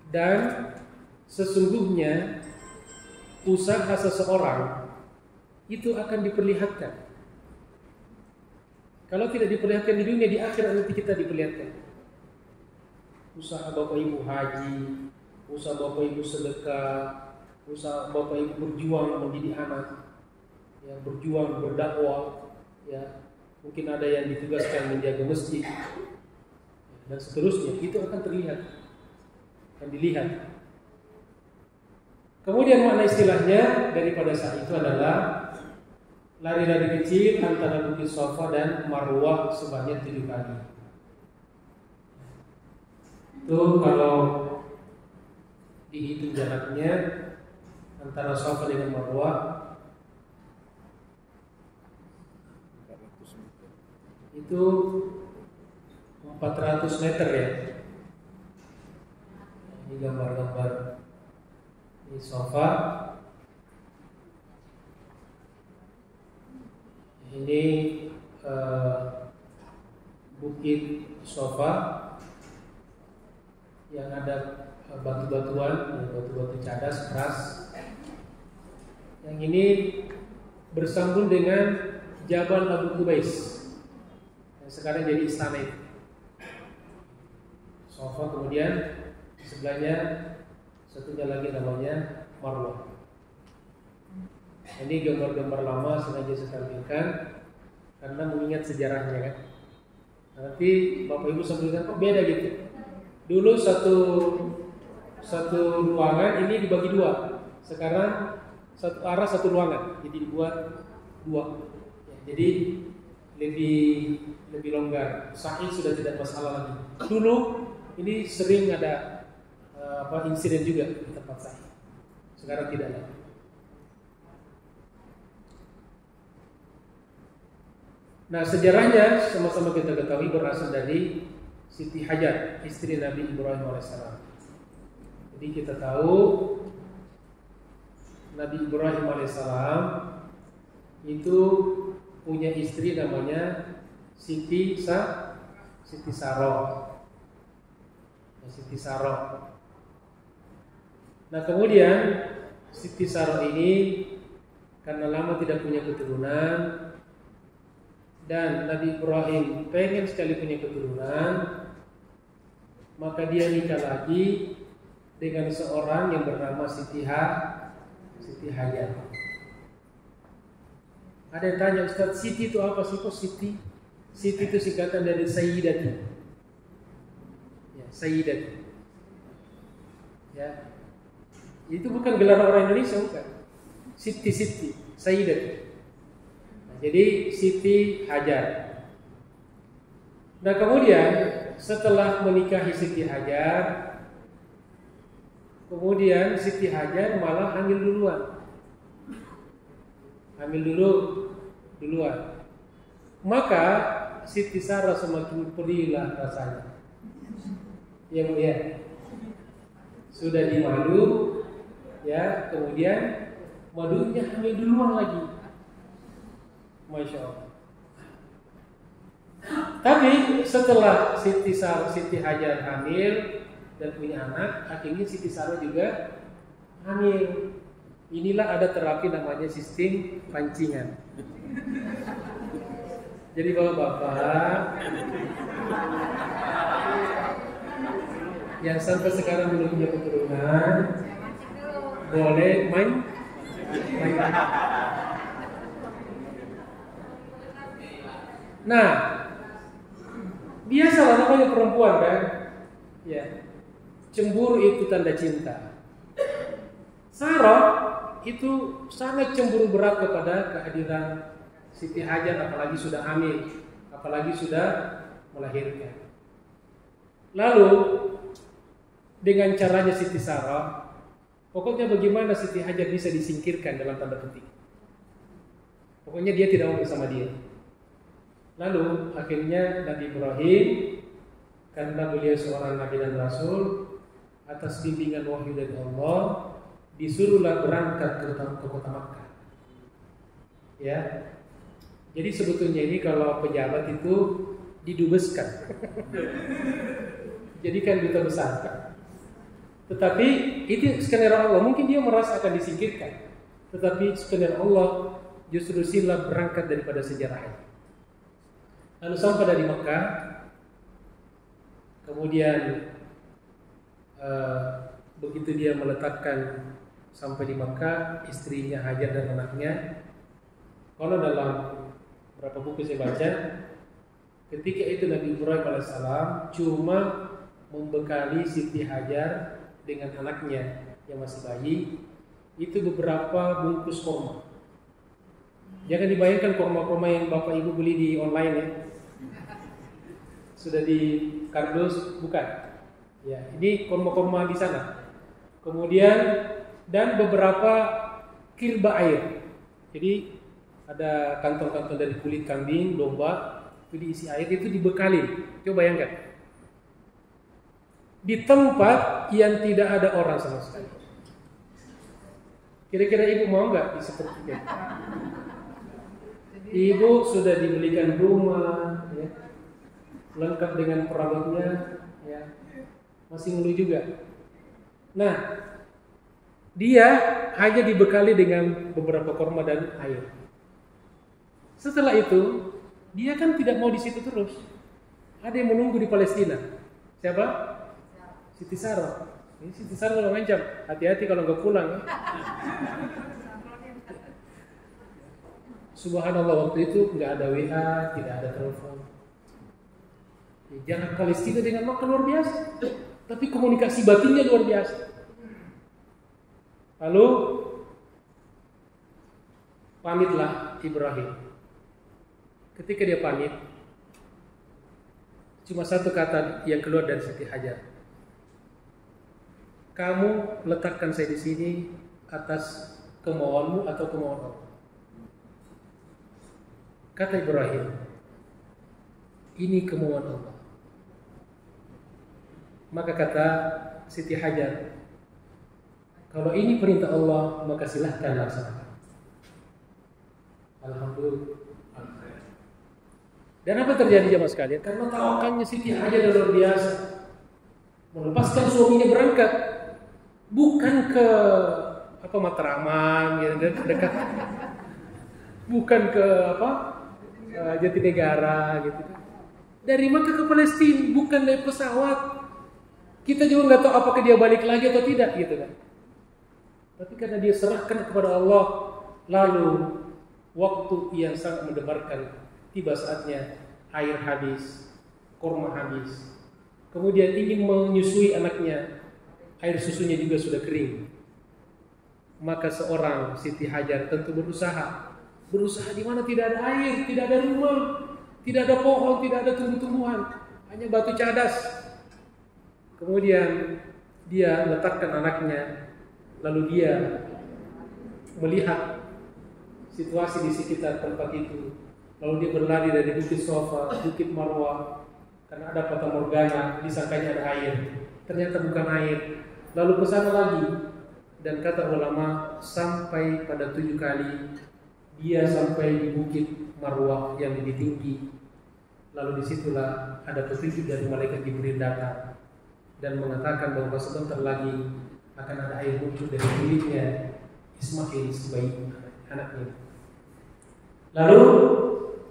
dan sesungguhnya usaha seseorang itu akan diperlihatkan. Kalau tidak diperlihatkan di dunia, di akhirat nanti kita diperlihatkan. Usaha Bapak Ibu haji, usaha Bapak Ibu sedekah, usaha Bapak Ibu berjuang mendidik anak, ya, berjuang berdakwah, ya. Mungkin ada yang ditugaskan menjaga masjid. dan seterusnya, itu akan terlihat, akan dilihat. Kemudian makna istilahnya daripada sa'i itu adalah lari-lari kecil antara Bukit Safa dan Marwah sebanyak 7 kali. Itu kalau dihitung jaraknya antara Safa dengan Marwah itu 400 meter ya. Ini gambar-gambar. Ini Safa. Ini Bukit Safa yang ada batu-batuan, batu-batu cadas keras. Yang ini bersambung dengan Jabal Abu Qubais yang sekarang jadi istana itu. Safa, kemudian sebelahnya satunya lagi namanya Marwah. Ini gambar-gambar lama sengaja saya tampilkan karena mengingat sejarahnya kan. Nanti Bapak Ibu sampaikan kok beda gitu. Dulu satu ruangan ini dibagi 2. Sekarang satu arah satu ruangan, jadi dibuat 2. Ya, jadi lebih longgar. Sa'i sudah tidak masalah lagi. Dulu ini sering ada insiden juga di tempat sa'i. Sekarang tidak lagi. Nah, sejarahnya sama-sama kita ketahui berasal dari Siti Hajar, istri Nabi Ibrahim AS. Jadi kita tahu Nabi Ibrahim AS itu punya istri namanya Siti Saroh. Siti Saroh. Nah, kemudian Siti Saroh ini karena lama tidak punya keturunan dan Nabi Ibrahim pengen sekali punya keturunan, maka dia nikah lagi dengan seorang yang bernama Siti Hajar. Ada yang tanya, Ustaz, Siti itu apa sih? Kok Siti? Siti itu singkatan dari Sayyidati. Ya, Sayyidati. Ya. Itu bukan gelar orang Indonesia, bukan. Siti, Sayyidati. Nah, jadi Siti Hajar. Nah, kemudian setelah menikahi Siti Hajar, kemudian Siti Hajar malah hamil duluan. Maka Siti Sarah semakin perilah rasanya. Ya, ya. Sudah dimadu, ya, kemudian madunya hamil duluan lagi. Masya Allah. Tapi setelah Siti Hajar hamil dan punya anak, akhirnya Siti Sarah juga hamil. Inilah ada terapi namanya sistem pancingan. Jadi bapak-bapak yang sampai sekarang belum punya keturunan, boleh main. Nah, biasalah namanya perempuan kan, ya. Cemburu itu tanda cinta. Sarah itu sangat cemburu berat kepada kehadiran Siti Hajar, apalagi sudah hamil, apalagi sudah melahirkan. Lalu dengan caranya Siti Sarah, pokoknya bagaimana Siti Hajar bisa disingkirkan dalam tanda petik. Pokoknya dia tidak mau bersama dia. Lalu akhirnya Nabi Ibrahim, karena beliau seorang Nabi dan Rasul, atas bimbingan wahyu dari Allah, disuruhlah berangkat ke kota Makkah. Ya. Jadi sebetulnya ini kalau pejabat itu didubeskan. Jadikan duta besar. Tetapi itu skenario Allah. Mungkin dia merasa akan disingkirkan. Tetapi skenario Allah justru sila berangkat daripada sejarah ini. Lalu sampai dari Makkah, kemudian begitu dia meletakkan sampai di Makkah, istrinya Hajar dan anaknya, kalau dalam berapa buku saya baca, Ketika itu Nabi Ibrahim alaihissalam cuma membekali Siti Hajar dengan anaknya yang masih bayi itu beberapa bungkus kurma. Jangan dibayangkan kurma-kurma yang bapak ibu beli di online ya, sudah di kardus, bukan. Ya, ini kurma-kurma di sana. Kemudian dan beberapa kirba air. Jadi ada kantong-kantong dari kulit kambing, domba, itu diisi air, itu dibekali. Coba bayangkan. Di tempat yang tidak ada orang sama sekali. Kira-kira ibu mau nggak seperti itu? Ibu sudah dibelikan rumah, ya, lengkap dengan perabotnya, ya, masih ngeluh juga. Nah, dia hanya dibekali dengan beberapa kurma dan air. Setelah itu, dia kan tidak mau di situ terus. Ada yang menunggu di Palestina. Siapa? Siti Sarah. Ini Siti Sarah kalau ngancam, hati-hati kalau nggak pulang. Ya. Subhanallah, waktu itu nggak ada WA, tidak ada telepon. Jangan Palestina dengan Makkah luar biasa, tapi komunikasi batinnya luar biasa. Lalu pamitlah Ibrahim. Ketika dia pamit, cuma satu kata yang keluar dari Siti Hajar. Kamu letakkan saya di sini atas kemauanmu atau kemauan Allah. Kata Ibrahim, ini kemauan Allah. Maka kata Siti Hajar, kalau ini perintah Allah, maka silahkan laksanakan. Alhamdulillah. Dan apa terjadi jemaah sekalian? Karena tawakalnya Siti Hajar luar biasa, melepaskan suaminya berangkat, bukan ke Matraman, ya, dekat, bukan ke Jatinegara gitu. Dari Makkah ke Palestina, bukan naik pesawat. Kita juga nggak tahu apakah dia balik lagi atau tidak gitu kan. Tapi karena dia serahkan kepada Allah, lalu waktu yang sangat mendebarkan, tiba saatnya air habis, kurma habis. Kemudian ingin menyusui anaknya, air susunya juga sudah kering. Maka seorang Siti Hajar tentu berusaha di mana tidak ada air, tidak ada rumah, tidak ada pohon, tidak ada tumbuh-tumbuhan, hanya batu cadas. Kemudian dia letakkan anaknya, lalu dia melihat situasi di sekitar tempat itu. Lalu dia berlari dari Bukit Sofa, Bukit Marwah, karena ada fata morgana, disangkanya ada air. Ternyata bukan air. Lalu ke sana lagi, dan kata ulama sampai pada 7 kali dia sampai di Bukit Marwah yang lebih tinggi. Lalu disitulah ada petunjuk dari malaikat Jibril datang dan mengatakan bahwa sebentar lagi akan ada air muncul dari kulitnya Ismail sebaik anaknya. Lalu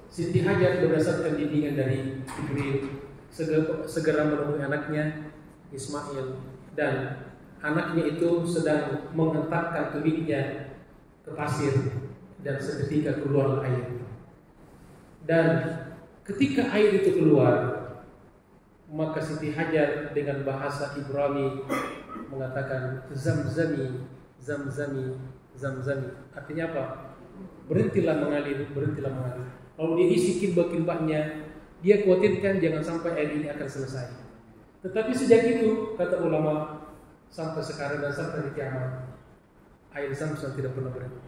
Siti Hajar berdasarkan bimbingan dari Jibril segera menemui anaknya Ismail, dan anaknya itu sedang menghentakkan tubiknya ke pasir dan seketika keluar air. Dan ketika air itu keluar, maka Siti Hajar dengan bahasa Ibrani mengatakan zamzami, zamzami, zamzami. Artinya apa? Berhentilah mengalir, berhentilah mengalir. Lalu dia isi kirbah-kirbahnya. Dia khawatirkan jangan sampai air ini akan selesai. Tetapi sejak itu, kata ulama, sampai sekarang dan sampai di kiamat, air Zamzam tidak pernah berhenti.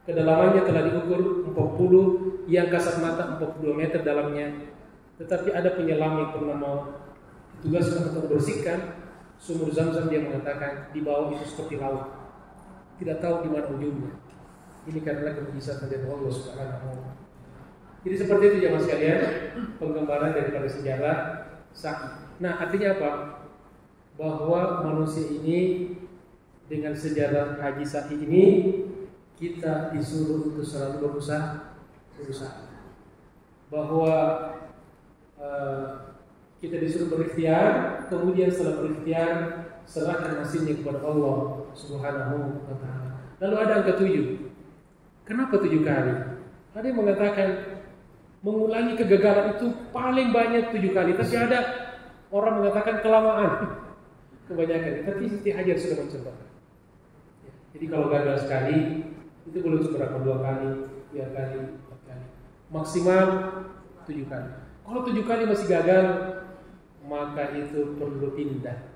Kedalamannya telah diukur 40, yang kasat mata 42 meter dalamnya. Tetapi ada penyelam yang pernah mau ditugaskan untuk membersihkan sumur Zamzam, dia mengatakan di bawah itu seperti laut, tidak tahu di mana ujungnya. Ini karena kemujizatan dari Allah Subhanahu. Jadi seperti itu jemaah sekalian, penggambaran daripada sejarah Sa'i. Nah, artinya apa? Bahwa manusia ini dengan sejarah Haji Sa'i ini kita disuruh untuk selalu berusaha. Bahwa kita disuruh berikhtiar, kemudian setelah berikhtiar serahkan hasilnya kepada Allah Subhanahu wa ta'ala. Lalu ada angka 7. Kenapa 7 kali? Ada yang mengatakan mengulangi kegagalan itu paling banyak 7 kali. Tapi ada orang mengatakan kelamaan, kebanyakan. Tapi Siti Hajar sudah mencoba. Jadi kalau gagal sekali, itu boleh berapa? 2 kali, 3 kali, 4 kali, maksimal 7 kali. Kalau 7 kali masih gagal, maka itu perlu pindah.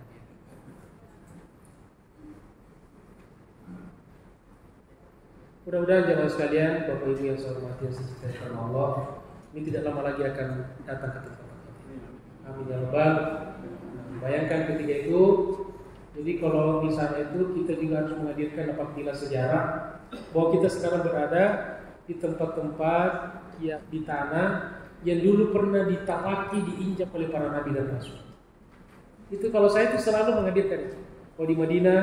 Mudah-mudahan jemaah sekalian, Bapak Ibu yang saya hormati dan saya cintai karena Allah, ini tidak lama lagi akan datang ke tempat ini. Amin ya rabbal. Bayangkan ketika itu, jadi kalau misalnya itu kita juga harus menghadirkan apabila sejarah bahwa kita sekarang berada di tempat-tempat ya di tanah yang dulu pernah ditapaki, diinjak oleh para nabi dan rasul. Itu kalau saya itu selalu menghadirkan itu. Kalau di Madinah,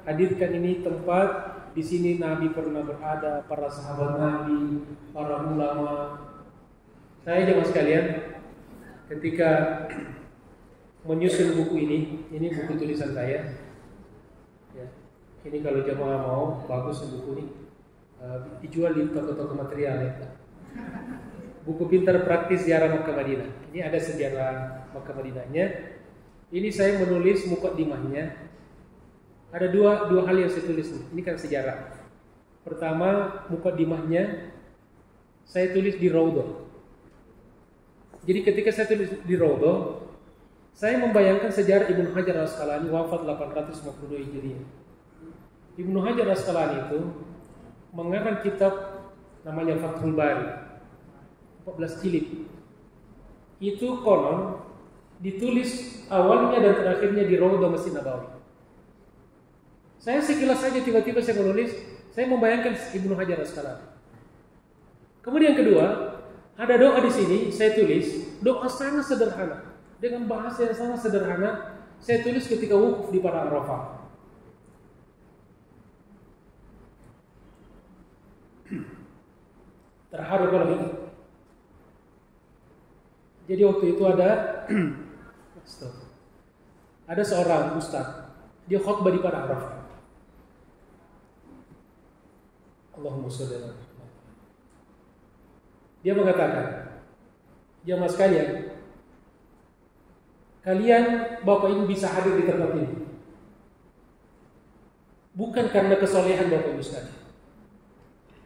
hadirkan ini tempat. Di sini Nabi pernah berada, para sahabat Nabi, para ulama. Saya jemaah sekalian, ketika menyusun buku ini buku tulisan saya. Ya, ini kalau jemaah mau, bagus buku ini. Dijual di toko-toko material ya. Buku pintar praktis ziarah Makkah Madinah. Ini ada sejarah Makkah Madinahnya. Ini saya menulis muqaddimahnya. Ada dua hal yang saya tulis. Ini kan sejarah. Pertama, muqaddimahnya saya tulis di Raudhah. Jadi ketika saya tulis di Raudhah, saya membayangkan sejarah Ibnu Hajar Al-Asqalani wafat 852 Hijriah. Ibnu Hajar Al-Asqalani itu mengarang kitab namanya Fathul Bari, 14 jilid. Itu konon ditulis awalnya dan terakhirnya di Raudhah Masjid Nabawi. Saya sekilas saja tiba-tiba saya menulis, saya membayangkan Ibnu Hajar Al-Asqalani. Kemudian kedua, ada doa di sini, saya tulis doa sangat sederhana dengan bahasa yang sangat sederhana. Saya tulis ketika wukuf di Padang Arafah. Terharu kalau ini. Jadi waktu itu ada seorang ustaz, dia khutbah di Padang Arafah. Allahumma sholli ala Muhammad. Dia mengatakan, jamaah sekalian, kalian Bapak Ibu bisa hadir di tempat ini bukan karena kesolehan Bapak Ibu sekalian,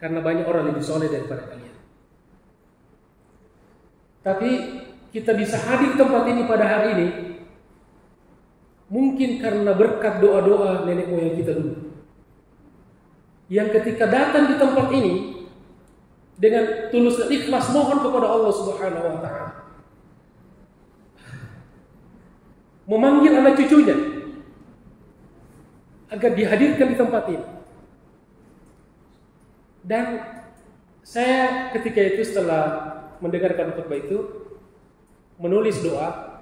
karena banyak orang lebih soleh daripada kalian. Tapi kita bisa hadir di tempat ini pada hari ini mungkin karena berkat doa-doa nenek moyang kita dulu, yang ketika datang di tempat ini dengan tulus dan ikhlas mohon kepada Allah Subhanahu wa taala, memanggil anak cucunya agar dihadirkan di tempat ini. Dan saya ketika itu setelah mendengarkan khutbah itu menulis doa,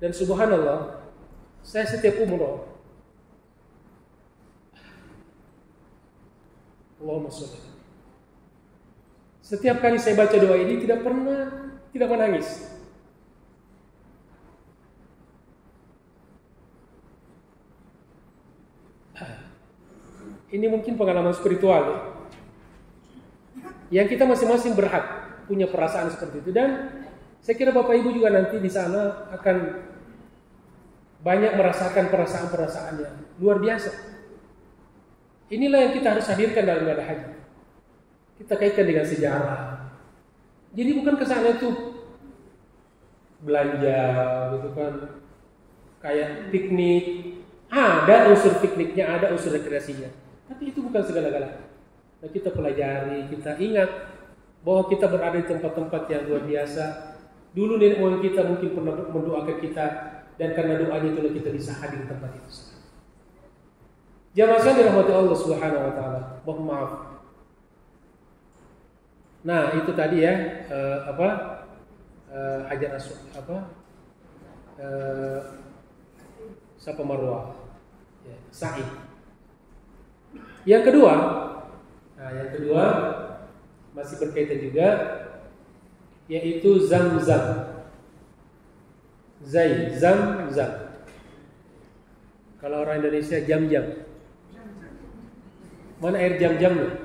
dan subhanallah, saya setiap umroh Allahumma sholli. Setiap kali saya baca doa ini tidak menangis. Ini mungkin pengalaman spiritual ya, yang kita masing-masing berhak punya perasaan seperti itu. Dan saya kira Bapak Ibu juga nanti di sana akan banyak merasakan perasaan-perasaan yang luar biasa. Inilah yang kita harus hadirkan dalam ibadah haji. Kita kaitkan dengan sejarah. Jadi bukan kesana itu belanja gitu kan, kayak piknik. Ada unsur pikniknya, ada unsur rekreasinya. Tapi itu bukan segala-galanya. Nah, kita pelajari, kita ingat bahwa kita berada di tempat-tempat yang luar biasa. Dulu nenek moyang kita mungkin pernah mendoakan kita, dan karena doanya itulah kita bisa hadir di tempat itu. Jamaah sekalian dirahmati Allah Subhanahu wa taala. Mohon maaf. Nah, itu tadi ya Hajar Aswad Safa Marwah. Ya, sa'i. Yang kedua masih berkaitan juga, yaitu Zamzam. Zamzam. Kalau orang Indonesia jam-jam. Mana air jam-jam loh?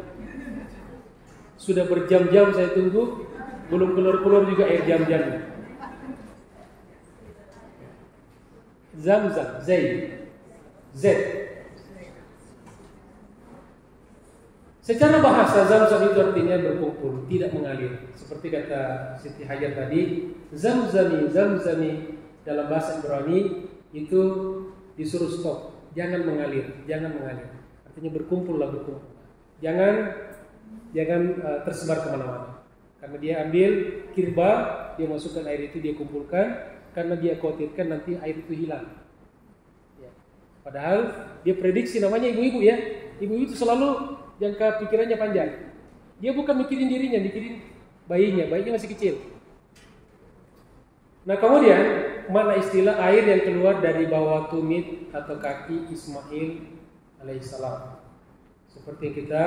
Sudah berjam-jam saya tunggu, Belum keluar-keluar juga air Zam-Zam. Zam-Zam, Z. Secara bahasa Zam-Zam itu artinya berkumpul, tidak mengalir. Seperti kata Siti Hajar tadi, Zamzami dalam bahasa Ibrani itu disuruh stop, jangan mengalir. Artinya berkumpul. Jangan tersebar kemana-mana. Karena dia ambil kirba, dia masukkan air itu, dia kumpulkan, karena dia khawatirkan nanti air itu hilang. Ya. Padahal dia prediksi, namanya ibu-ibu ya. Ibu itu selalu jangka pikirannya panjang. Dia bukan mikirin dirinya, mikirin bayinya masih kecil. Nah kemudian mana istilah air yang keluar dari bawah tumit atau kaki Ismail alaihissalam. Seperti kita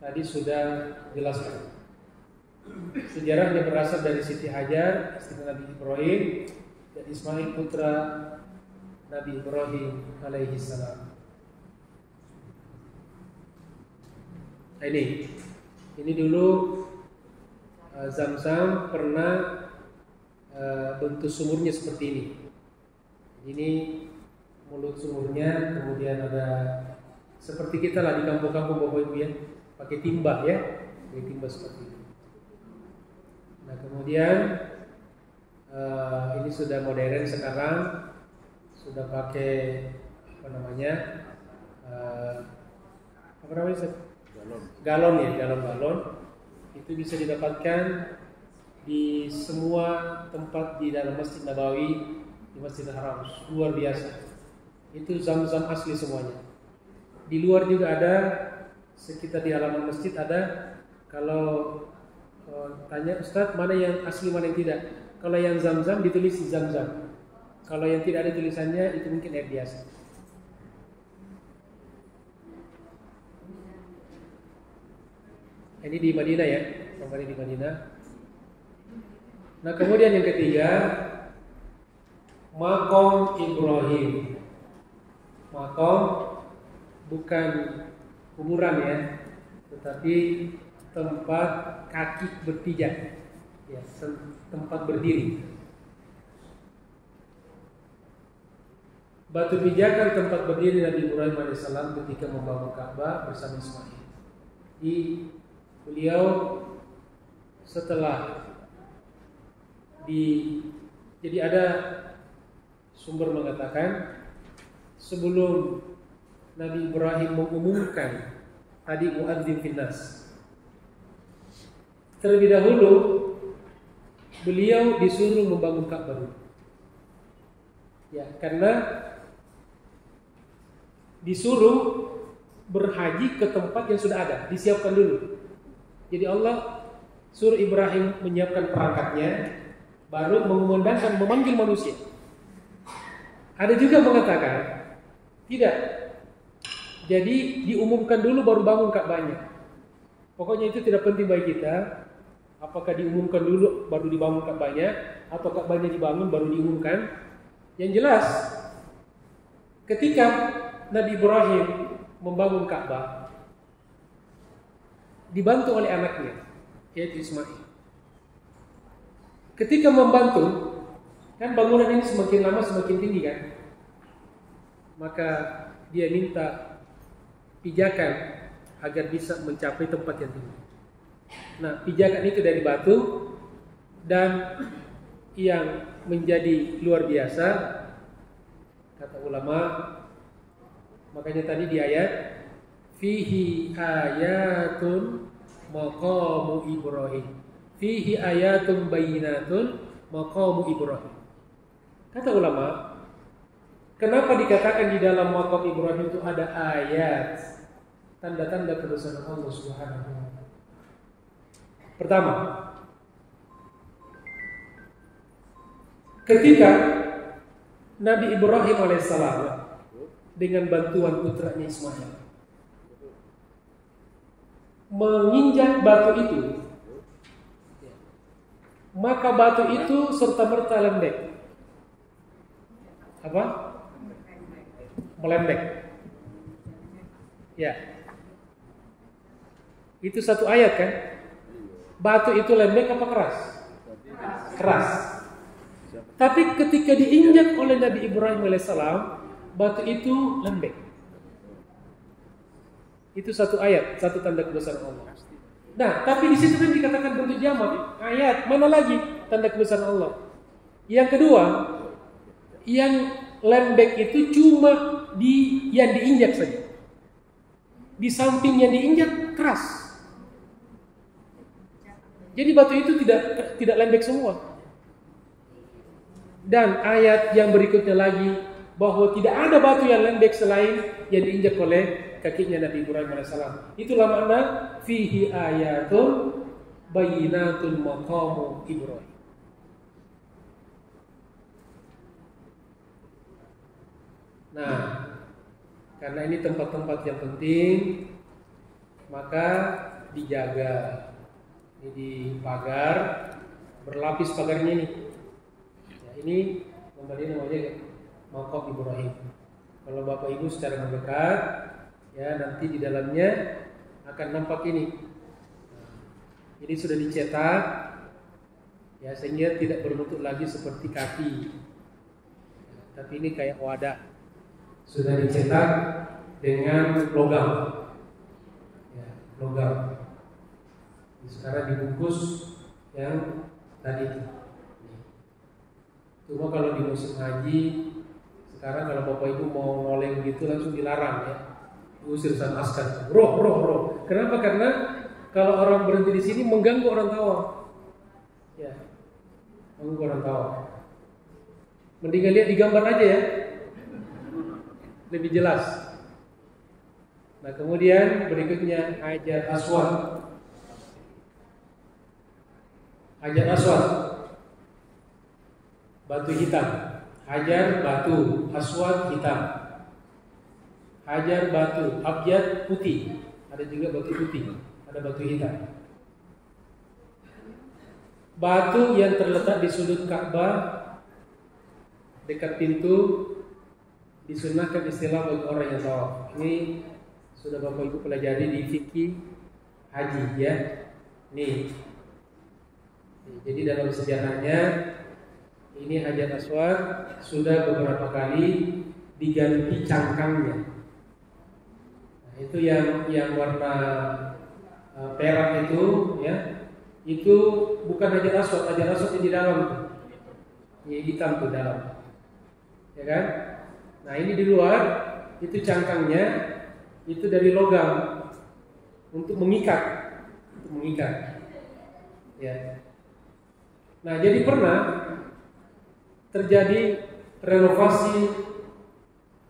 tadi sudah jelaskan. Sejarahnya berasal dari Siti Hajar, istri Nabi Ibrahim, dan Ismail putra Nabi Ibrahim alaihissalam. Nah, ini dulu Zam-Zam pernah bentuk sumurnya seperti ini. Ini mulut sumurnya, kemudian ada seperti kita lah di kampung-kampung Bapak Ibu ya, pakai timba ya, pakai timba seperti ini. Nah kemudian ini sudah modern sekarang, sudah pakai galon. Itu bisa didapatkan di semua tempat di dalam Masjid Nabawi, di Masjidil Haram, luar biasa. Itu Zam-Zam asli semuanya. Di luar juga ada, sekitar di halaman masjid ada. Kalau tanya Ustadz mana yang asli mana yang tidak, kalau yang Zam-Zam ditulis Zam-Zam, kalau yang tidak ada tulisannya itu mungkin air biasa. Ini di Madinah ya, kemarin di Madinah. Nah kemudian yang ketiga, Maqam Ibrahim. Maqam bukan kuburan ya, tetapi tempat kaki berpijak, ya, tempat berdiri. Batu pijakan tempat berdiri Nabi Ibrahim alaihissalam ketika membangun Ka'bah bersama Ismail. Beliau setelah jadi ada sumber mengatakan sebelum Nabi Ibrahim mengumumkan tadi muadzin finnas, terlebih dahulu beliau disuruh membangun Ka'bah. Ya, karena disuruh berhaji ke tempat yang sudah ada, disiapkan dulu. Jadi Allah suruh Ibrahim menyiapkan perangkatnya, baru mengumandangkan, memanggil manusia. Ada juga mengatakan tidak. Jadi diumumkan dulu baru bangun Ka'bahnya. Pokoknya itu tidak penting bagi kita. Apakah diumumkan dulu baru dibangun Ka'bahnya, atau Ka'bahnya dibangun baru diumumkan? Yang jelas, ketika Nabi Ibrahim membangun Ka'bah, dibantu oleh anaknya, yaitu Ismail. Ketika membantu, kan bangunan ini semakin lama semakin tinggi kan, maka dia minta pijakan agar bisa mencapai tempat yang tinggi. Nah, pijakan itu dari batu, dan yang menjadi luar biasa kata ulama, makanya tadi di ayat fihi ayatun maqamu Ibrahim, fihi ayatun bayyinatun maqamu Ibrahim. Kata ulama, kenapa dikatakan di dalam maqam Ibrahim itu ada ayat, tanda-tanda kebesaran Allah Subhanahu wa taala. Pertama, ketika Nabi Ibrahim alaihissalam dengan bantuan putranya Ismail menginjak batu itu, maka batu itu serta-merta lembek. Apa? Melembek. Ya. Itu satu ayat kan? Batu itu lembek apa keras? Keras. Tapi ketika diinjak oleh Nabi Ibrahim alaihissalam, batu itu lembek. Itu satu ayat, satu tanda kebesaran Allah. Nah, tapi di situ kan dikatakan bentuk jamak. Ayat mana lagi tanda kebesaran Allah? Yang kedua, yang lembek itu cuma yang diinjak saja. Di samping yang diinjak keras. Jadi batu itu tidak lembek semua. Dan ayat yang berikutnya lagi bahwa tidak ada batu yang lembek selain yang diinjak oleh kakinya Nabi Ibrahim alaihissalam. Itulah makna fihi ayatun bayyinatun maqamu Ibrahim. Nah, karena ini tempat-tempat yang penting, maka dijaga. Ini di pagar, berlapis pagarnya ini. Ya, ini kembali namanya maqam Ibrahim. Kalau Bapak Ibu secara mendekat, ya nanti di dalamnya akan nampak ini. Ini sudah dicetak, ya sehingga tidak berbentuk lagi seperti kaki. Tapi ini kayak wadah. Sudah dicetak dengan logam. Ya, logam. Sekarang dibungkus yang tadi itu. Cuma kalau di musim haji, sekarang kalau Bapak Ibu mau noleng gitu langsung dilarang ya. Usir sama askar. Roh. Kenapa? Karena kalau orang berhenti di sini mengganggu orang tawaf. Ya. Mengganggu orang tawaf. Mendingan lihat di gambar aja ya. Lebih jelas. Nah, kemudian berikutnya Hajar Aswad. Hajar Aswad, batu hitam. Hajar batu, aswad hitam. Hajar batu, abyad putih. Ada juga batu putih, ada batu hitam. Batu yang terletak di sudut Ka'bah dekat pintu disunahkan istilah bagi orang yang tawaf. Ini sudah Bapak Ibu pelajari di fikih haji ya. Nih. Jadi dalam sejarahnya ini Hajar Aswad sudah beberapa kali diganti cangkangnya. Nah, itu yang warna perak itu ya, itu bukan Hajar Aswad. Hajar Aswad di dalam tuh, ini hitam tuh dalam, ya kan? Nah ini di luar itu cangkangnya itu dari logam untuk mengikat, ya. Nah, jadi pernah terjadi renovasi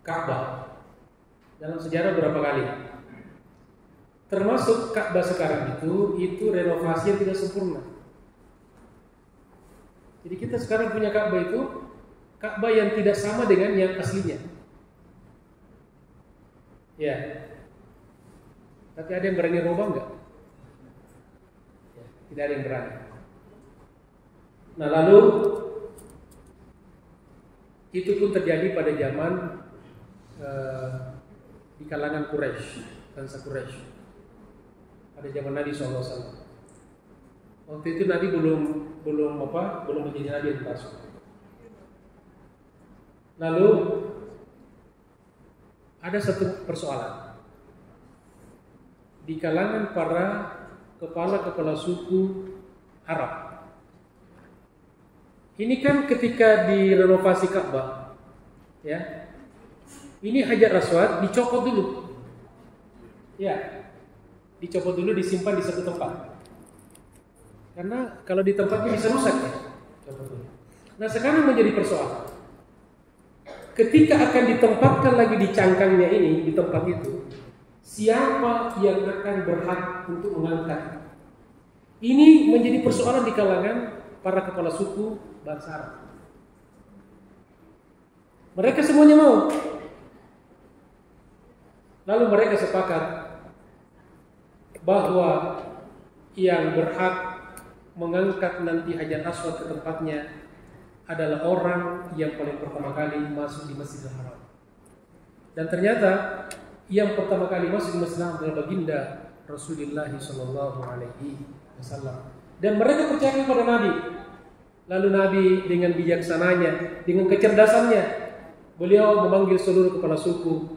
Ka'bah dalam sejarah berapa kali. Termasuk Ka'bah sekarang itu renovasi yang tidak sempurna. Jadi kita sekarang punya Ka'bah itu Ka'bah yang tidak sama dengan yang aslinya. Ya. Tapi ada yang berani rubah enggak? Ya, tidak ada yang berani. Nah lalu itu pun terjadi pada zaman di kalangan Quraisy, bangsa Quraisy. Pada zaman Nabi SAW. Waktu itu Nabi belum menjadi Nabi yang palsu. Lalu ada satu persoalan di kalangan para kepala suku Arab. Ini kan ketika direnovasi Ka'bah, ya, ini Hajar Aswad dicopot dulu, ya, dicopot dulu, disimpan di satu tempat, karena kalau di tempatnya bisa rusak ya. Nah sekarang menjadi persoalan, ketika akan ditempatkan lagi di cangkangnya ini, di tempat itu, siapa yang akan berhak untuk mengangkat? Ini menjadi persoalan di kalangan para kepala suku bangsa Arab. Mereka semuanya mau. Lalu mereka sepakat bahwa yang berhak mengangkat nanti Hajar Aswad ke tempatnya adalah orang yang paling pertama kali masuk di Masjidil Haram. Dan ternyata yang pertama kali masuk di Masjidil Haram adalah baginda Rasulullah SAW. Dan mereka percaya kepada Nabi. Lalu Nabi dengan bijaksananya, dengan kecerdasannya, beliau memanggil seluruh kepala suku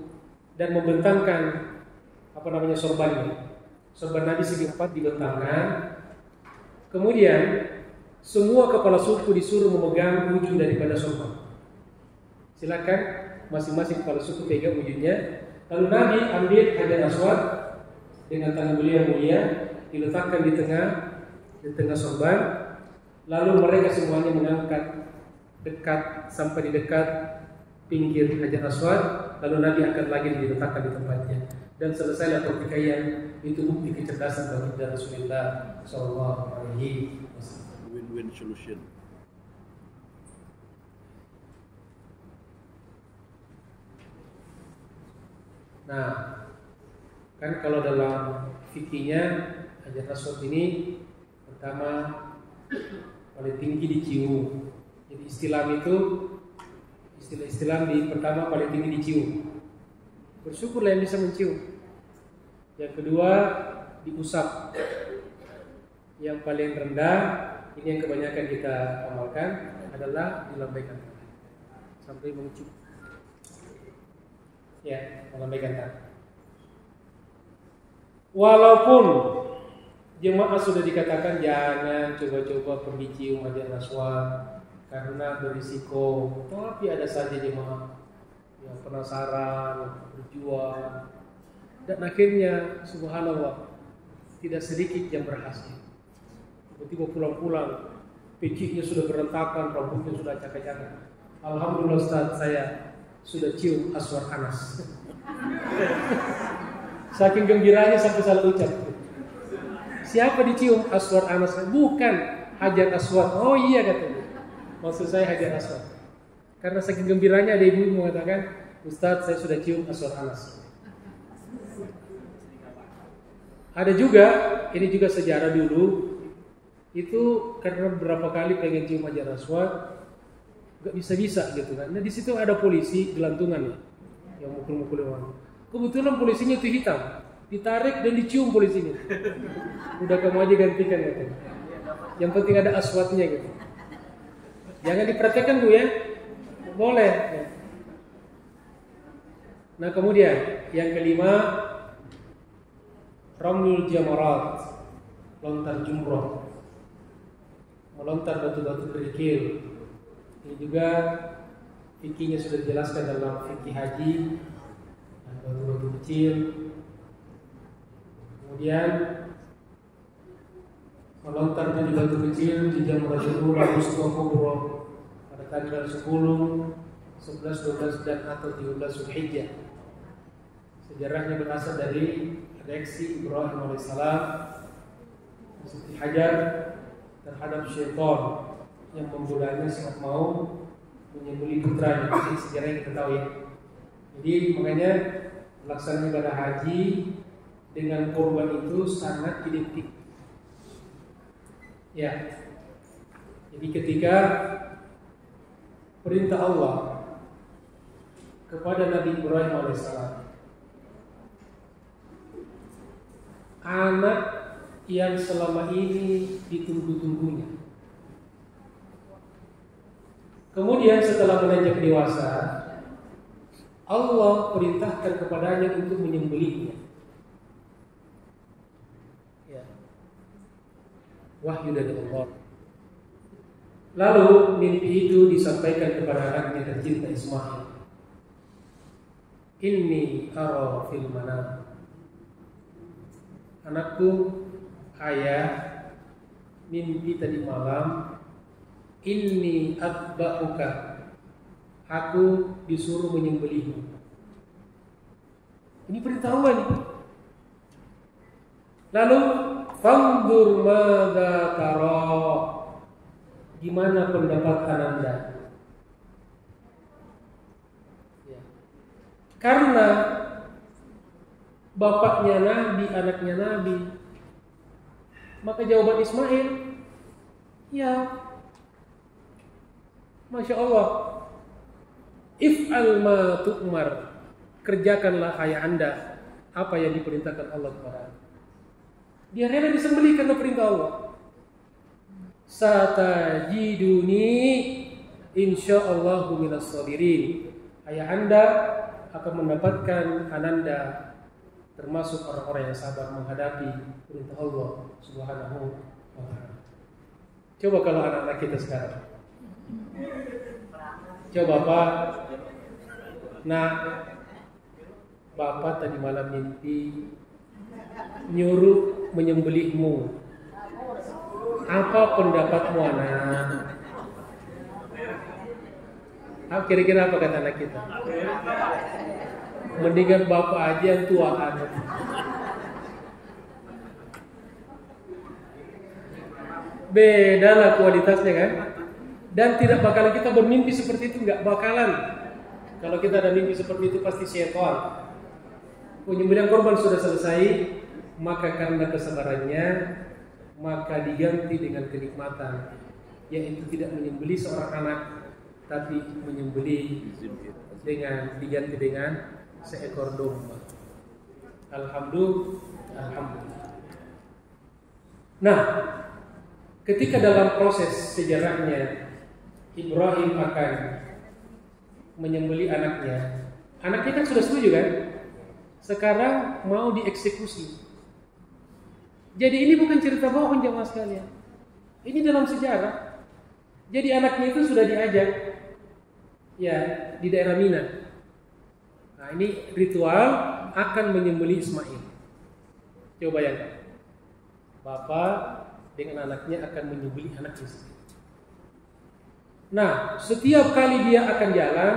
dan membentangkan sorbannya. Sorban Nabi segi 4 dibentangkan. Kemudian semua kepala suku disuruh memegang ujung daripada sorban. Silakan masing-masing kepala suku pegang ujungnya. Lalu Nabi ambil Hajar Aswad dengan tangan beliau mulia, diletakkan di tengah sorban. Lalu mereka semuanya mengangkat dekat sampai di dekat pinggir Hajar Aswad. Lalu Nabi akan lagi diletakkan di tempatnya. Dan selesailah pertikaian. Itu bukti kecerdasan baginda Rasulullah Sallallahu Alaihi Wasallam. Win-win solution. Nah, kan kalau dalam fikihnya Hajar Aswad ini pertama paling tinggi dicium. Jadi istilah Islam di pertama paling tinggi dicium. Bersyukurlah yang bisa mencium. Yang kedua diusap. Yang paling rendah ini yang kebanyakan kita amalkan adalah dilambaikan sampai mengucup. Ya, melambaikan tangan. Walaupun jemaah sudah dikatakan jangan coba-coba pergi cium Hajar Aswad karena berisiko, tapi ada saja jemaah yang penasaran, yang berjuang, dan akhirnya subhanallah tidak sedikit yang berhasil. Tiba-tiba pulang-pulang, peciknya sudah berantakan, rambutnya sudah acak-acakan. Alhamdulillah Ustaz, saya sudah cium Aswad Anas. Saking gembiranya sampai salah ucap. Siapa dicium? Aswad Anas. Bukan Hajar Aswad. Oh iya katanya. Maksud saya Hajar Aswad. Karena saking gembiranya ada ibu mengatakan, Ustaz saya sudah cium Aswad Anas. Ada juga, ini juga sejarah dulu. Itu karena beberapa kali pengen cium Hajar Aswad, gak bisa-bisa gitu kan. Nah di situ ada polisi gelantungan ya, yang mukul-mukul orang. Kebetulan polisinya itu hitam, ditarik dan dicium polisinya. Udah kamu aja gantikan gitu. Yang penting ada aswadnya gitu. Jangan diperhatikan Bu ya, boleh. Ya. Nah kemudian yang kelima, ramlul jamarat, lontar jumroh, melontar batu-batu kerikil. Ini juga fikihnya sudah dijelaskan dalam fikih haji, batu-batu kecil. Kemudian melontar dari batu kecil di jam Rasulul Mustafa Kubro pada tanggal 10, 11, 12 dan atau 13 Zulhijjah. Sejarahnya berasal dari reaksi Ibrahim alaihissalam Siti Hajar terhadap syaitan yang membolanya saat mau menyembelih putranya. Ini sejarah yang kita tahu ya. Jadi makanya pelaksanaan ibadah haji dengan korban itu sangat identik. Ya. Jadi ketika perintah Allah kepada Nabi Ibrahim alaihissalam, anak yang selama ini ditunggu-tunggunya, kemudian setelah menanjak dewasa, Allah perintahkan kepadanya untuk menyembelihnya. Ya. Wahyu dari Allah. Lalu mimpi itu disampaikan kepada anaknya tercinta Ismail. Inni ara fil manam. Anakku, ayah, mimpi tadi malam. Inni atba'uka, aku disuruh menyembelihmu. Ini perintah Allah nih. Lalu fanzur madza tara, gimana pendapat Anda? Ya. Karena bapaknya Nabi, anaknya Nabi, maka jawaban Ismail, ya, Masya Allah, if'al ma tu'mar, kerjakanlah ayah Anda apa yang diperintahkan Allah kepada Anda. Dia rela disembelih karena perintah Allah. satajiduni insyaallahu minas sabirin. Ayah Anda akan mendapatkan ananda termasuk orang-orang yang sabar menghadapi perintah Allah Subhanahu wa taala. Coba kalau anak-anak kita sekarang. Coba Pak. Nah, Bapak tadi malam mimpi nyuruh menyembelihmu. Apa pendapatmu anak? Kira-kira apa kata anak kita? Mendingan bapak aja yang tuaan. Beda lah kualitasnya kan. Dan tidak bakalan kita bermimpi seperti itu, nggak bakalan. Kalau kita ada mimpi seperti itu pasti syaitan. Penyembelihan korban sudah selesai, maka karena kesabarannya maka diganti dengan kenikmatan, yaitu tidak menyembelih seorang anak, tapi menyembelih diganti dengan seekor domba. Alhamdulillah. Nah, ketika dalam proses sejarahnya Ibrahim akan menyembelih anaknya kan sudah setuju kan? Sekarang mau dieksekusi. Jadi ini bukan cerita bohong jemaah sekalian. Ini dalam sejarah. Jadi anaknya itu sudah diajak ya di daerah Mina. Nah, ini ritual akan menyembelih Ismail. Coba bayangkan. Bapak dengan anaknya akan menyembelih anaknya. Nah, setiap kali dia akan jalan,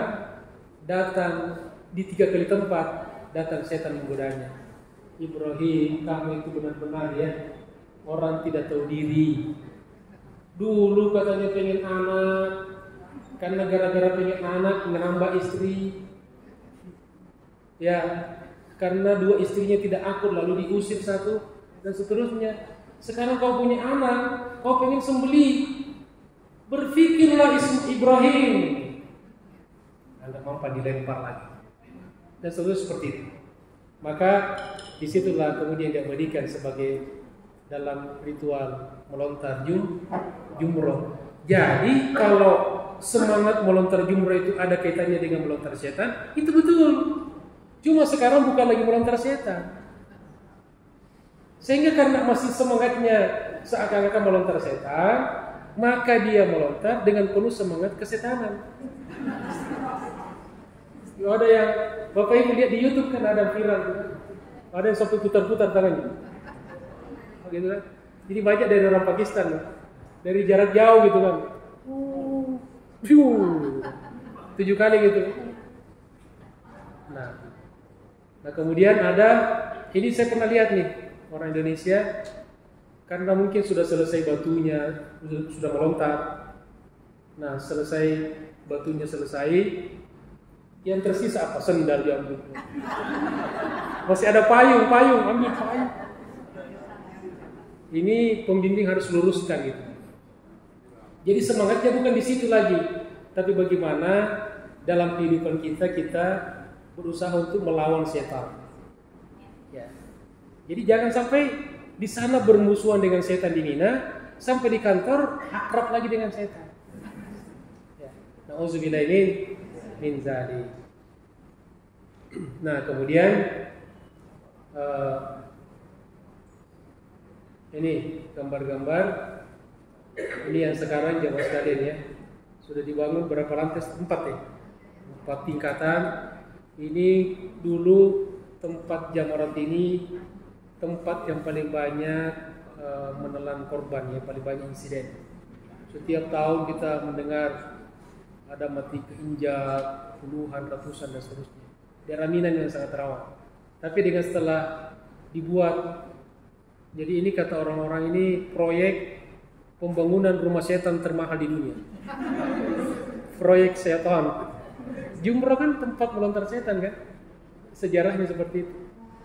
datang di 3 kali tempat, datang setan menggodanya. Ibrahim, kamu itu benar-benar ya orang tidak tahu diri. Dulu katanya pengen anak, karena gara-gara pengen anak menambah istri. Ya, karena 2 istrinya tidak akur lalu diusir 1 dan seterusnya. Sekarang kau punya anak, kau pengen sembelih. Berpikirlah Ibrahim. Anda mampu dilempar lagi. Dan seterusnya seperti itu. Maka disitulah kemudian diabadikan sebagai dalam ritual melontar jumroh. Jadi kalau semangat melontar jumroh itu ada kaitannya dengan melontar setan, itu betul. Cuma sekarang bukan lagi melontar setan. Sehingga karena masih semangatnya seakan-akan melontar setan, maka dia melontar dengan penuh semangat kesetanan. Ada yang Bapak Ibu lihat di YouTube kan ada viral kan? Ada yang sampai putar-putar tangannya. Gitu kan? Jadi banyak dari orang Pakistan dari jarak jauh gitu kan. 7 kali gitu. Nah kemudian ada, ini saya pernah lihat nih orang Indonesia karena mungkin sudah selesai batunya, sudah melontar. Nah selesai batunya selesai, yang tersisa apa? Sendal diambil. Masih ada payung, ambil payung. Ini pembimbing harus luruskan gitu. Jadi semangatnya bukan di situ lagi, tapi bagaimana dalam kehidupan kita berusaha untuk melawan setan. Ya. Jadi jangan sampai di sana bermusuhan dengan setan di Mina, sampai di kantor akrab lagi dengan setan. Ya. Nauzubillah min zalik. Nah kemudian ini gambar-gambar ini yang sekarang jamaah sekalian ya sudah dibangun berapa lantai? 4 ya, 4 tingkatan. Ini dulu tempat jamarat ini tempat yang paling banyak menelan korban, yang paling banyak insiden. Setiap tahun kita mendengar ada mati keinjak puluhan, ratusan dan seterusnya. Daerah Mina yang sangat rawan. Tapi dengan setelah dibuat, jadi ini kata orang-orang ini proyek pembangunan rumah setan termahal di dunia. Proyek setan. Jumroh kan tempat melontar setan kan? Sejarahnya seperti itu.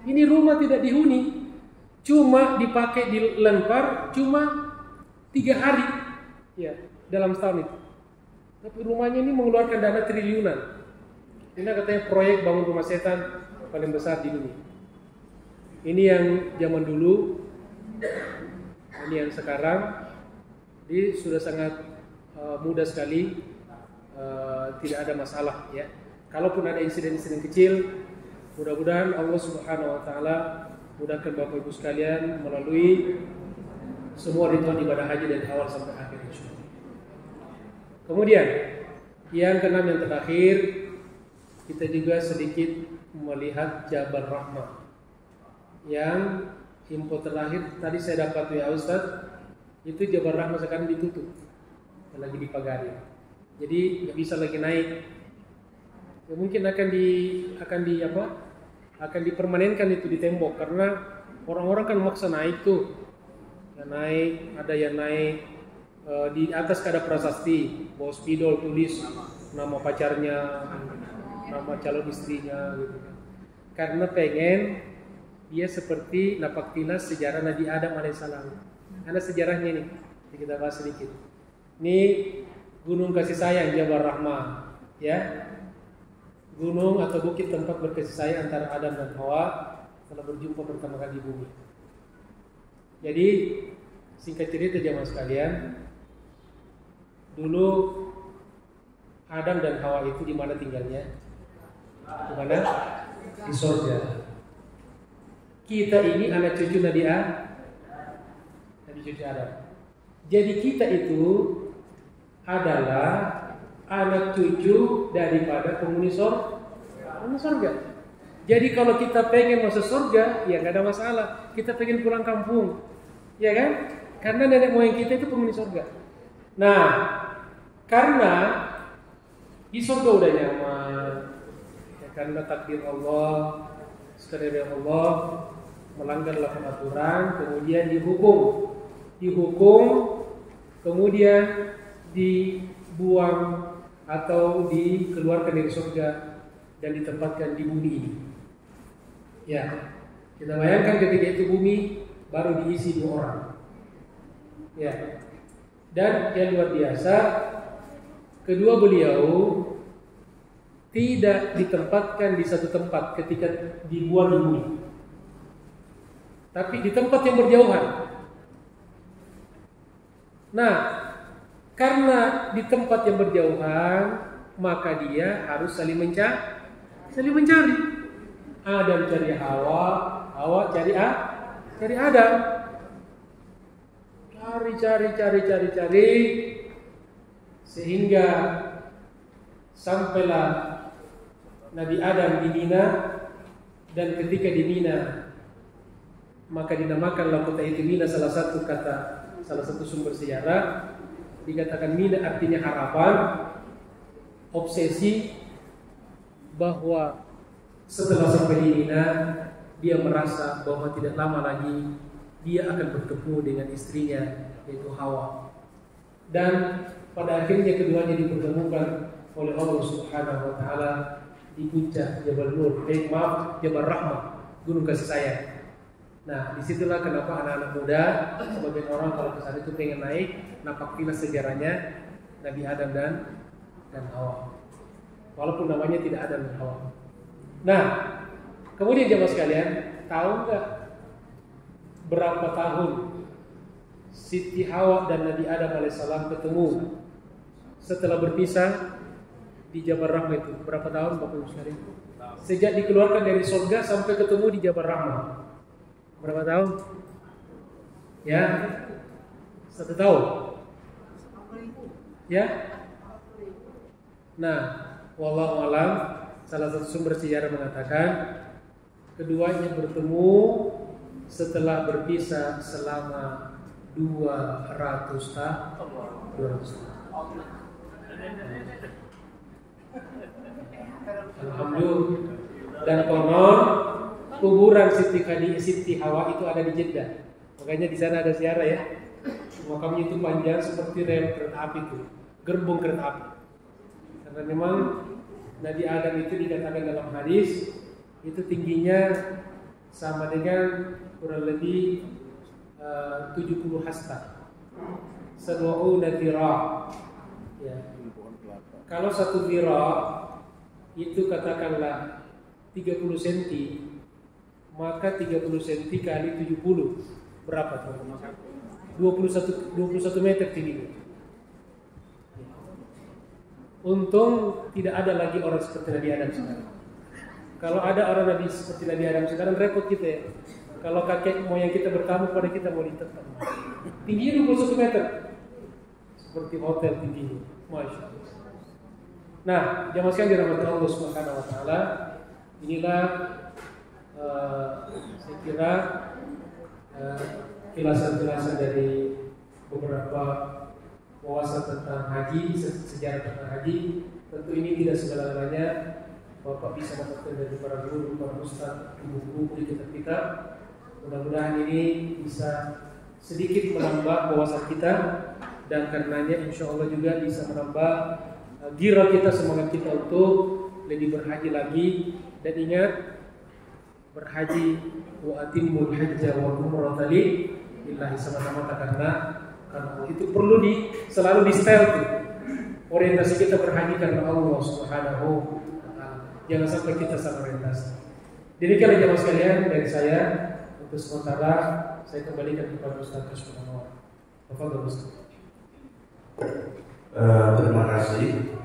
Ini rumah tidak dihuni, cuma dipakai dilempar cuma 3 hari ya dalam setahun itu. Tapi rumahnya ini mengeluarkan dana triliunan. Ini katanya proyek bangun rumah setan paling besar di dunia. Ini yang zaman dulu, ini yang sekarang. Jadi sudah sangat mudah sekali, tidak ada masalah ya. Kalaupun ada insiden-insiden kecil, mudah-mudahan Allah Subhanahu wa taala mudahkan Bapak Ibu sekalian melalui semua ritual ibadah haji dari awal sampai akhir insyaallah. Kemudian yang keenam yang terakhir, kita juga sedikit melihat Jabal Rahmah. Yang info terakhir tadi saya dapat ya Ustaz, itu Jabal Rahmah sekarang ditutup, lagi dipagari. Jadi nggak bisa lagi naik. Ya, mungkin akan dipermanenkan itu di tembok, karena orang-orang kan maksa naik tuh. Ya, naik, ada yang naik di atas ada prasasti, bawa spidol tulis nama pacarnya, nama calon istrinya gitu kan. Karena pengen dia seperti napaktilas sejarah Nabi Adam alaihissalam. Ada sejarahnya nih, kita bahas sedikit. Ini gunung kasih sayang Jabal Rahmah, ya. Gunung atau bukit tempat berkasih sayang antara Adam dan Hawa setelah berjumpa pertama kali di bumi. Jadi singkat cerita jemaah sekalian, dulu Adam dan Hawa itu di mana tinggalnya? Di mana? Di surga. Kita ini anak cucu Nabi Adam. Jadi kita itu adalah anak cucu daripada penghuni surga. Jadi kalau kita pengen masuk surga, ya nggak ada masalah. Kita pengen pulang kampung, ya kan? Karena nenek moyang kita itu penghuni surga. Nah, karena di surga udah nyaman, ya, karena takdir Allah, sekali Allah melanggar aturan, kemudian dihukum, kemudian dibuang atau dikeluarkan dari surga dan ditempatkan di bumi ini. Ya, kita bayangkan ketika itu bumi baru diisi 2 orang. Ya, dan yang luar biasa, kedua beliau tidak ditempatkan di satu tempat ketika dibuang di bumi, tapi di tempat yang berjauhan. Nah, karena di tempat yang berjauhan, maka dia harus saling mencari. Adam cari Hawa, Hawa cari Adam. Cari, sehingga sampailah Nabi Adam di Mina, dan ketika di Mina maka dinamakanlah kota itu Mina. Salah satu sumber sejarah dikatakan Mina artinya harapan, obsesi, bahwa setelah sampai di Mina dia merasa bahwa tidak lama lagi dia akan bertemu dengan istrinya yaitu Hawa, dan pada akhirnya keduanya dipertemukan oleh Allah Subhanahu wa taala di puncak Jabal Jabal Rahmah, gunung kasih sayang. Nah, disitulah kenapa anak-anak muda sebagian orang kalau ke sana itu pengen naik, napaktilas sejarahnya Nabi Adam dan Hawa, walaupun namanya tidak Adam dan Hawa. Nah, kemudian jemaah sekalian, tahu nggak berapa tahun Siti Hawa dan Nabi Adam alaihissalam ketemu setelah berpisah di Jabal Rahmah itu? Berapa tahun Bapak Ibu sekalian? Sejak dikeluarkan dari surga sampai ketemu di Jabal Rahmah, berapa tahun? Ya, 1 tahun. Ya. Nah, wallahu alam, salah satu sumber sejarah mengatakan keduanya bertemu setelah berpisah selama 200 tahun. Alhamdulillah. Dan konon kuburan Siti Hawa itu ada di Jeddah. Makanya di sana ada ziarah ya. Makamnya itu panjang seperti rel kereta api itu, gerbong kereta api. Karena memang Nabi Adam itu dikatakan dalam hadis itu tingginya sama dengan kurang lebih 70 hasta. Sadu'una dhira. Ya. Kalau 1 dhira itu katakanlah 30 cm, maka 30 cm kali 70 berapa teman-teman? 21 meter tingginya. Untung tidak ada lagi orang seperti Nabi Adam sekarang. Kalau ada orang Nabi seperti Nabi Adam sekarang, repot kita ya. Kalau kakek moyang kita bertamu pada kita mau ditetap. Tingginya 21 meter. Seperti hotel tingginya. Masya Allah. Nah, jamaah sekalian dirahmati Allah Subhanahu wa taala, inilah saya kira kilasan-kilasan dari beberapa wawasan tentang haji, sejarah tentang haji. Tentu ini tidak segala-galanya Bapak bisa dapatkan dari para guru, para ustaz, buku-buku di kitab-kitab. Mudah-mudahan ini bisa sedikit menambah wawasan kita, dan karenanya insya Allah juga bisa menambah gira kita, semangat kita untuk lebih berhaji lagi. Dan ingat, berhaji wa atimul hajja wa umrata lillahi semata-mata karena itu perlu selalu di setel tuh. Orientasi kita berhaji karena Allah Subhanahu wa taala. Jangan sampai kita salah orientasi. Demikianlah jemaah sekalian dari saya. Untuk sementara saya kembalikan kepada Ustaz Kashful Anwar. Tafadhol Ustaz. Terima kasih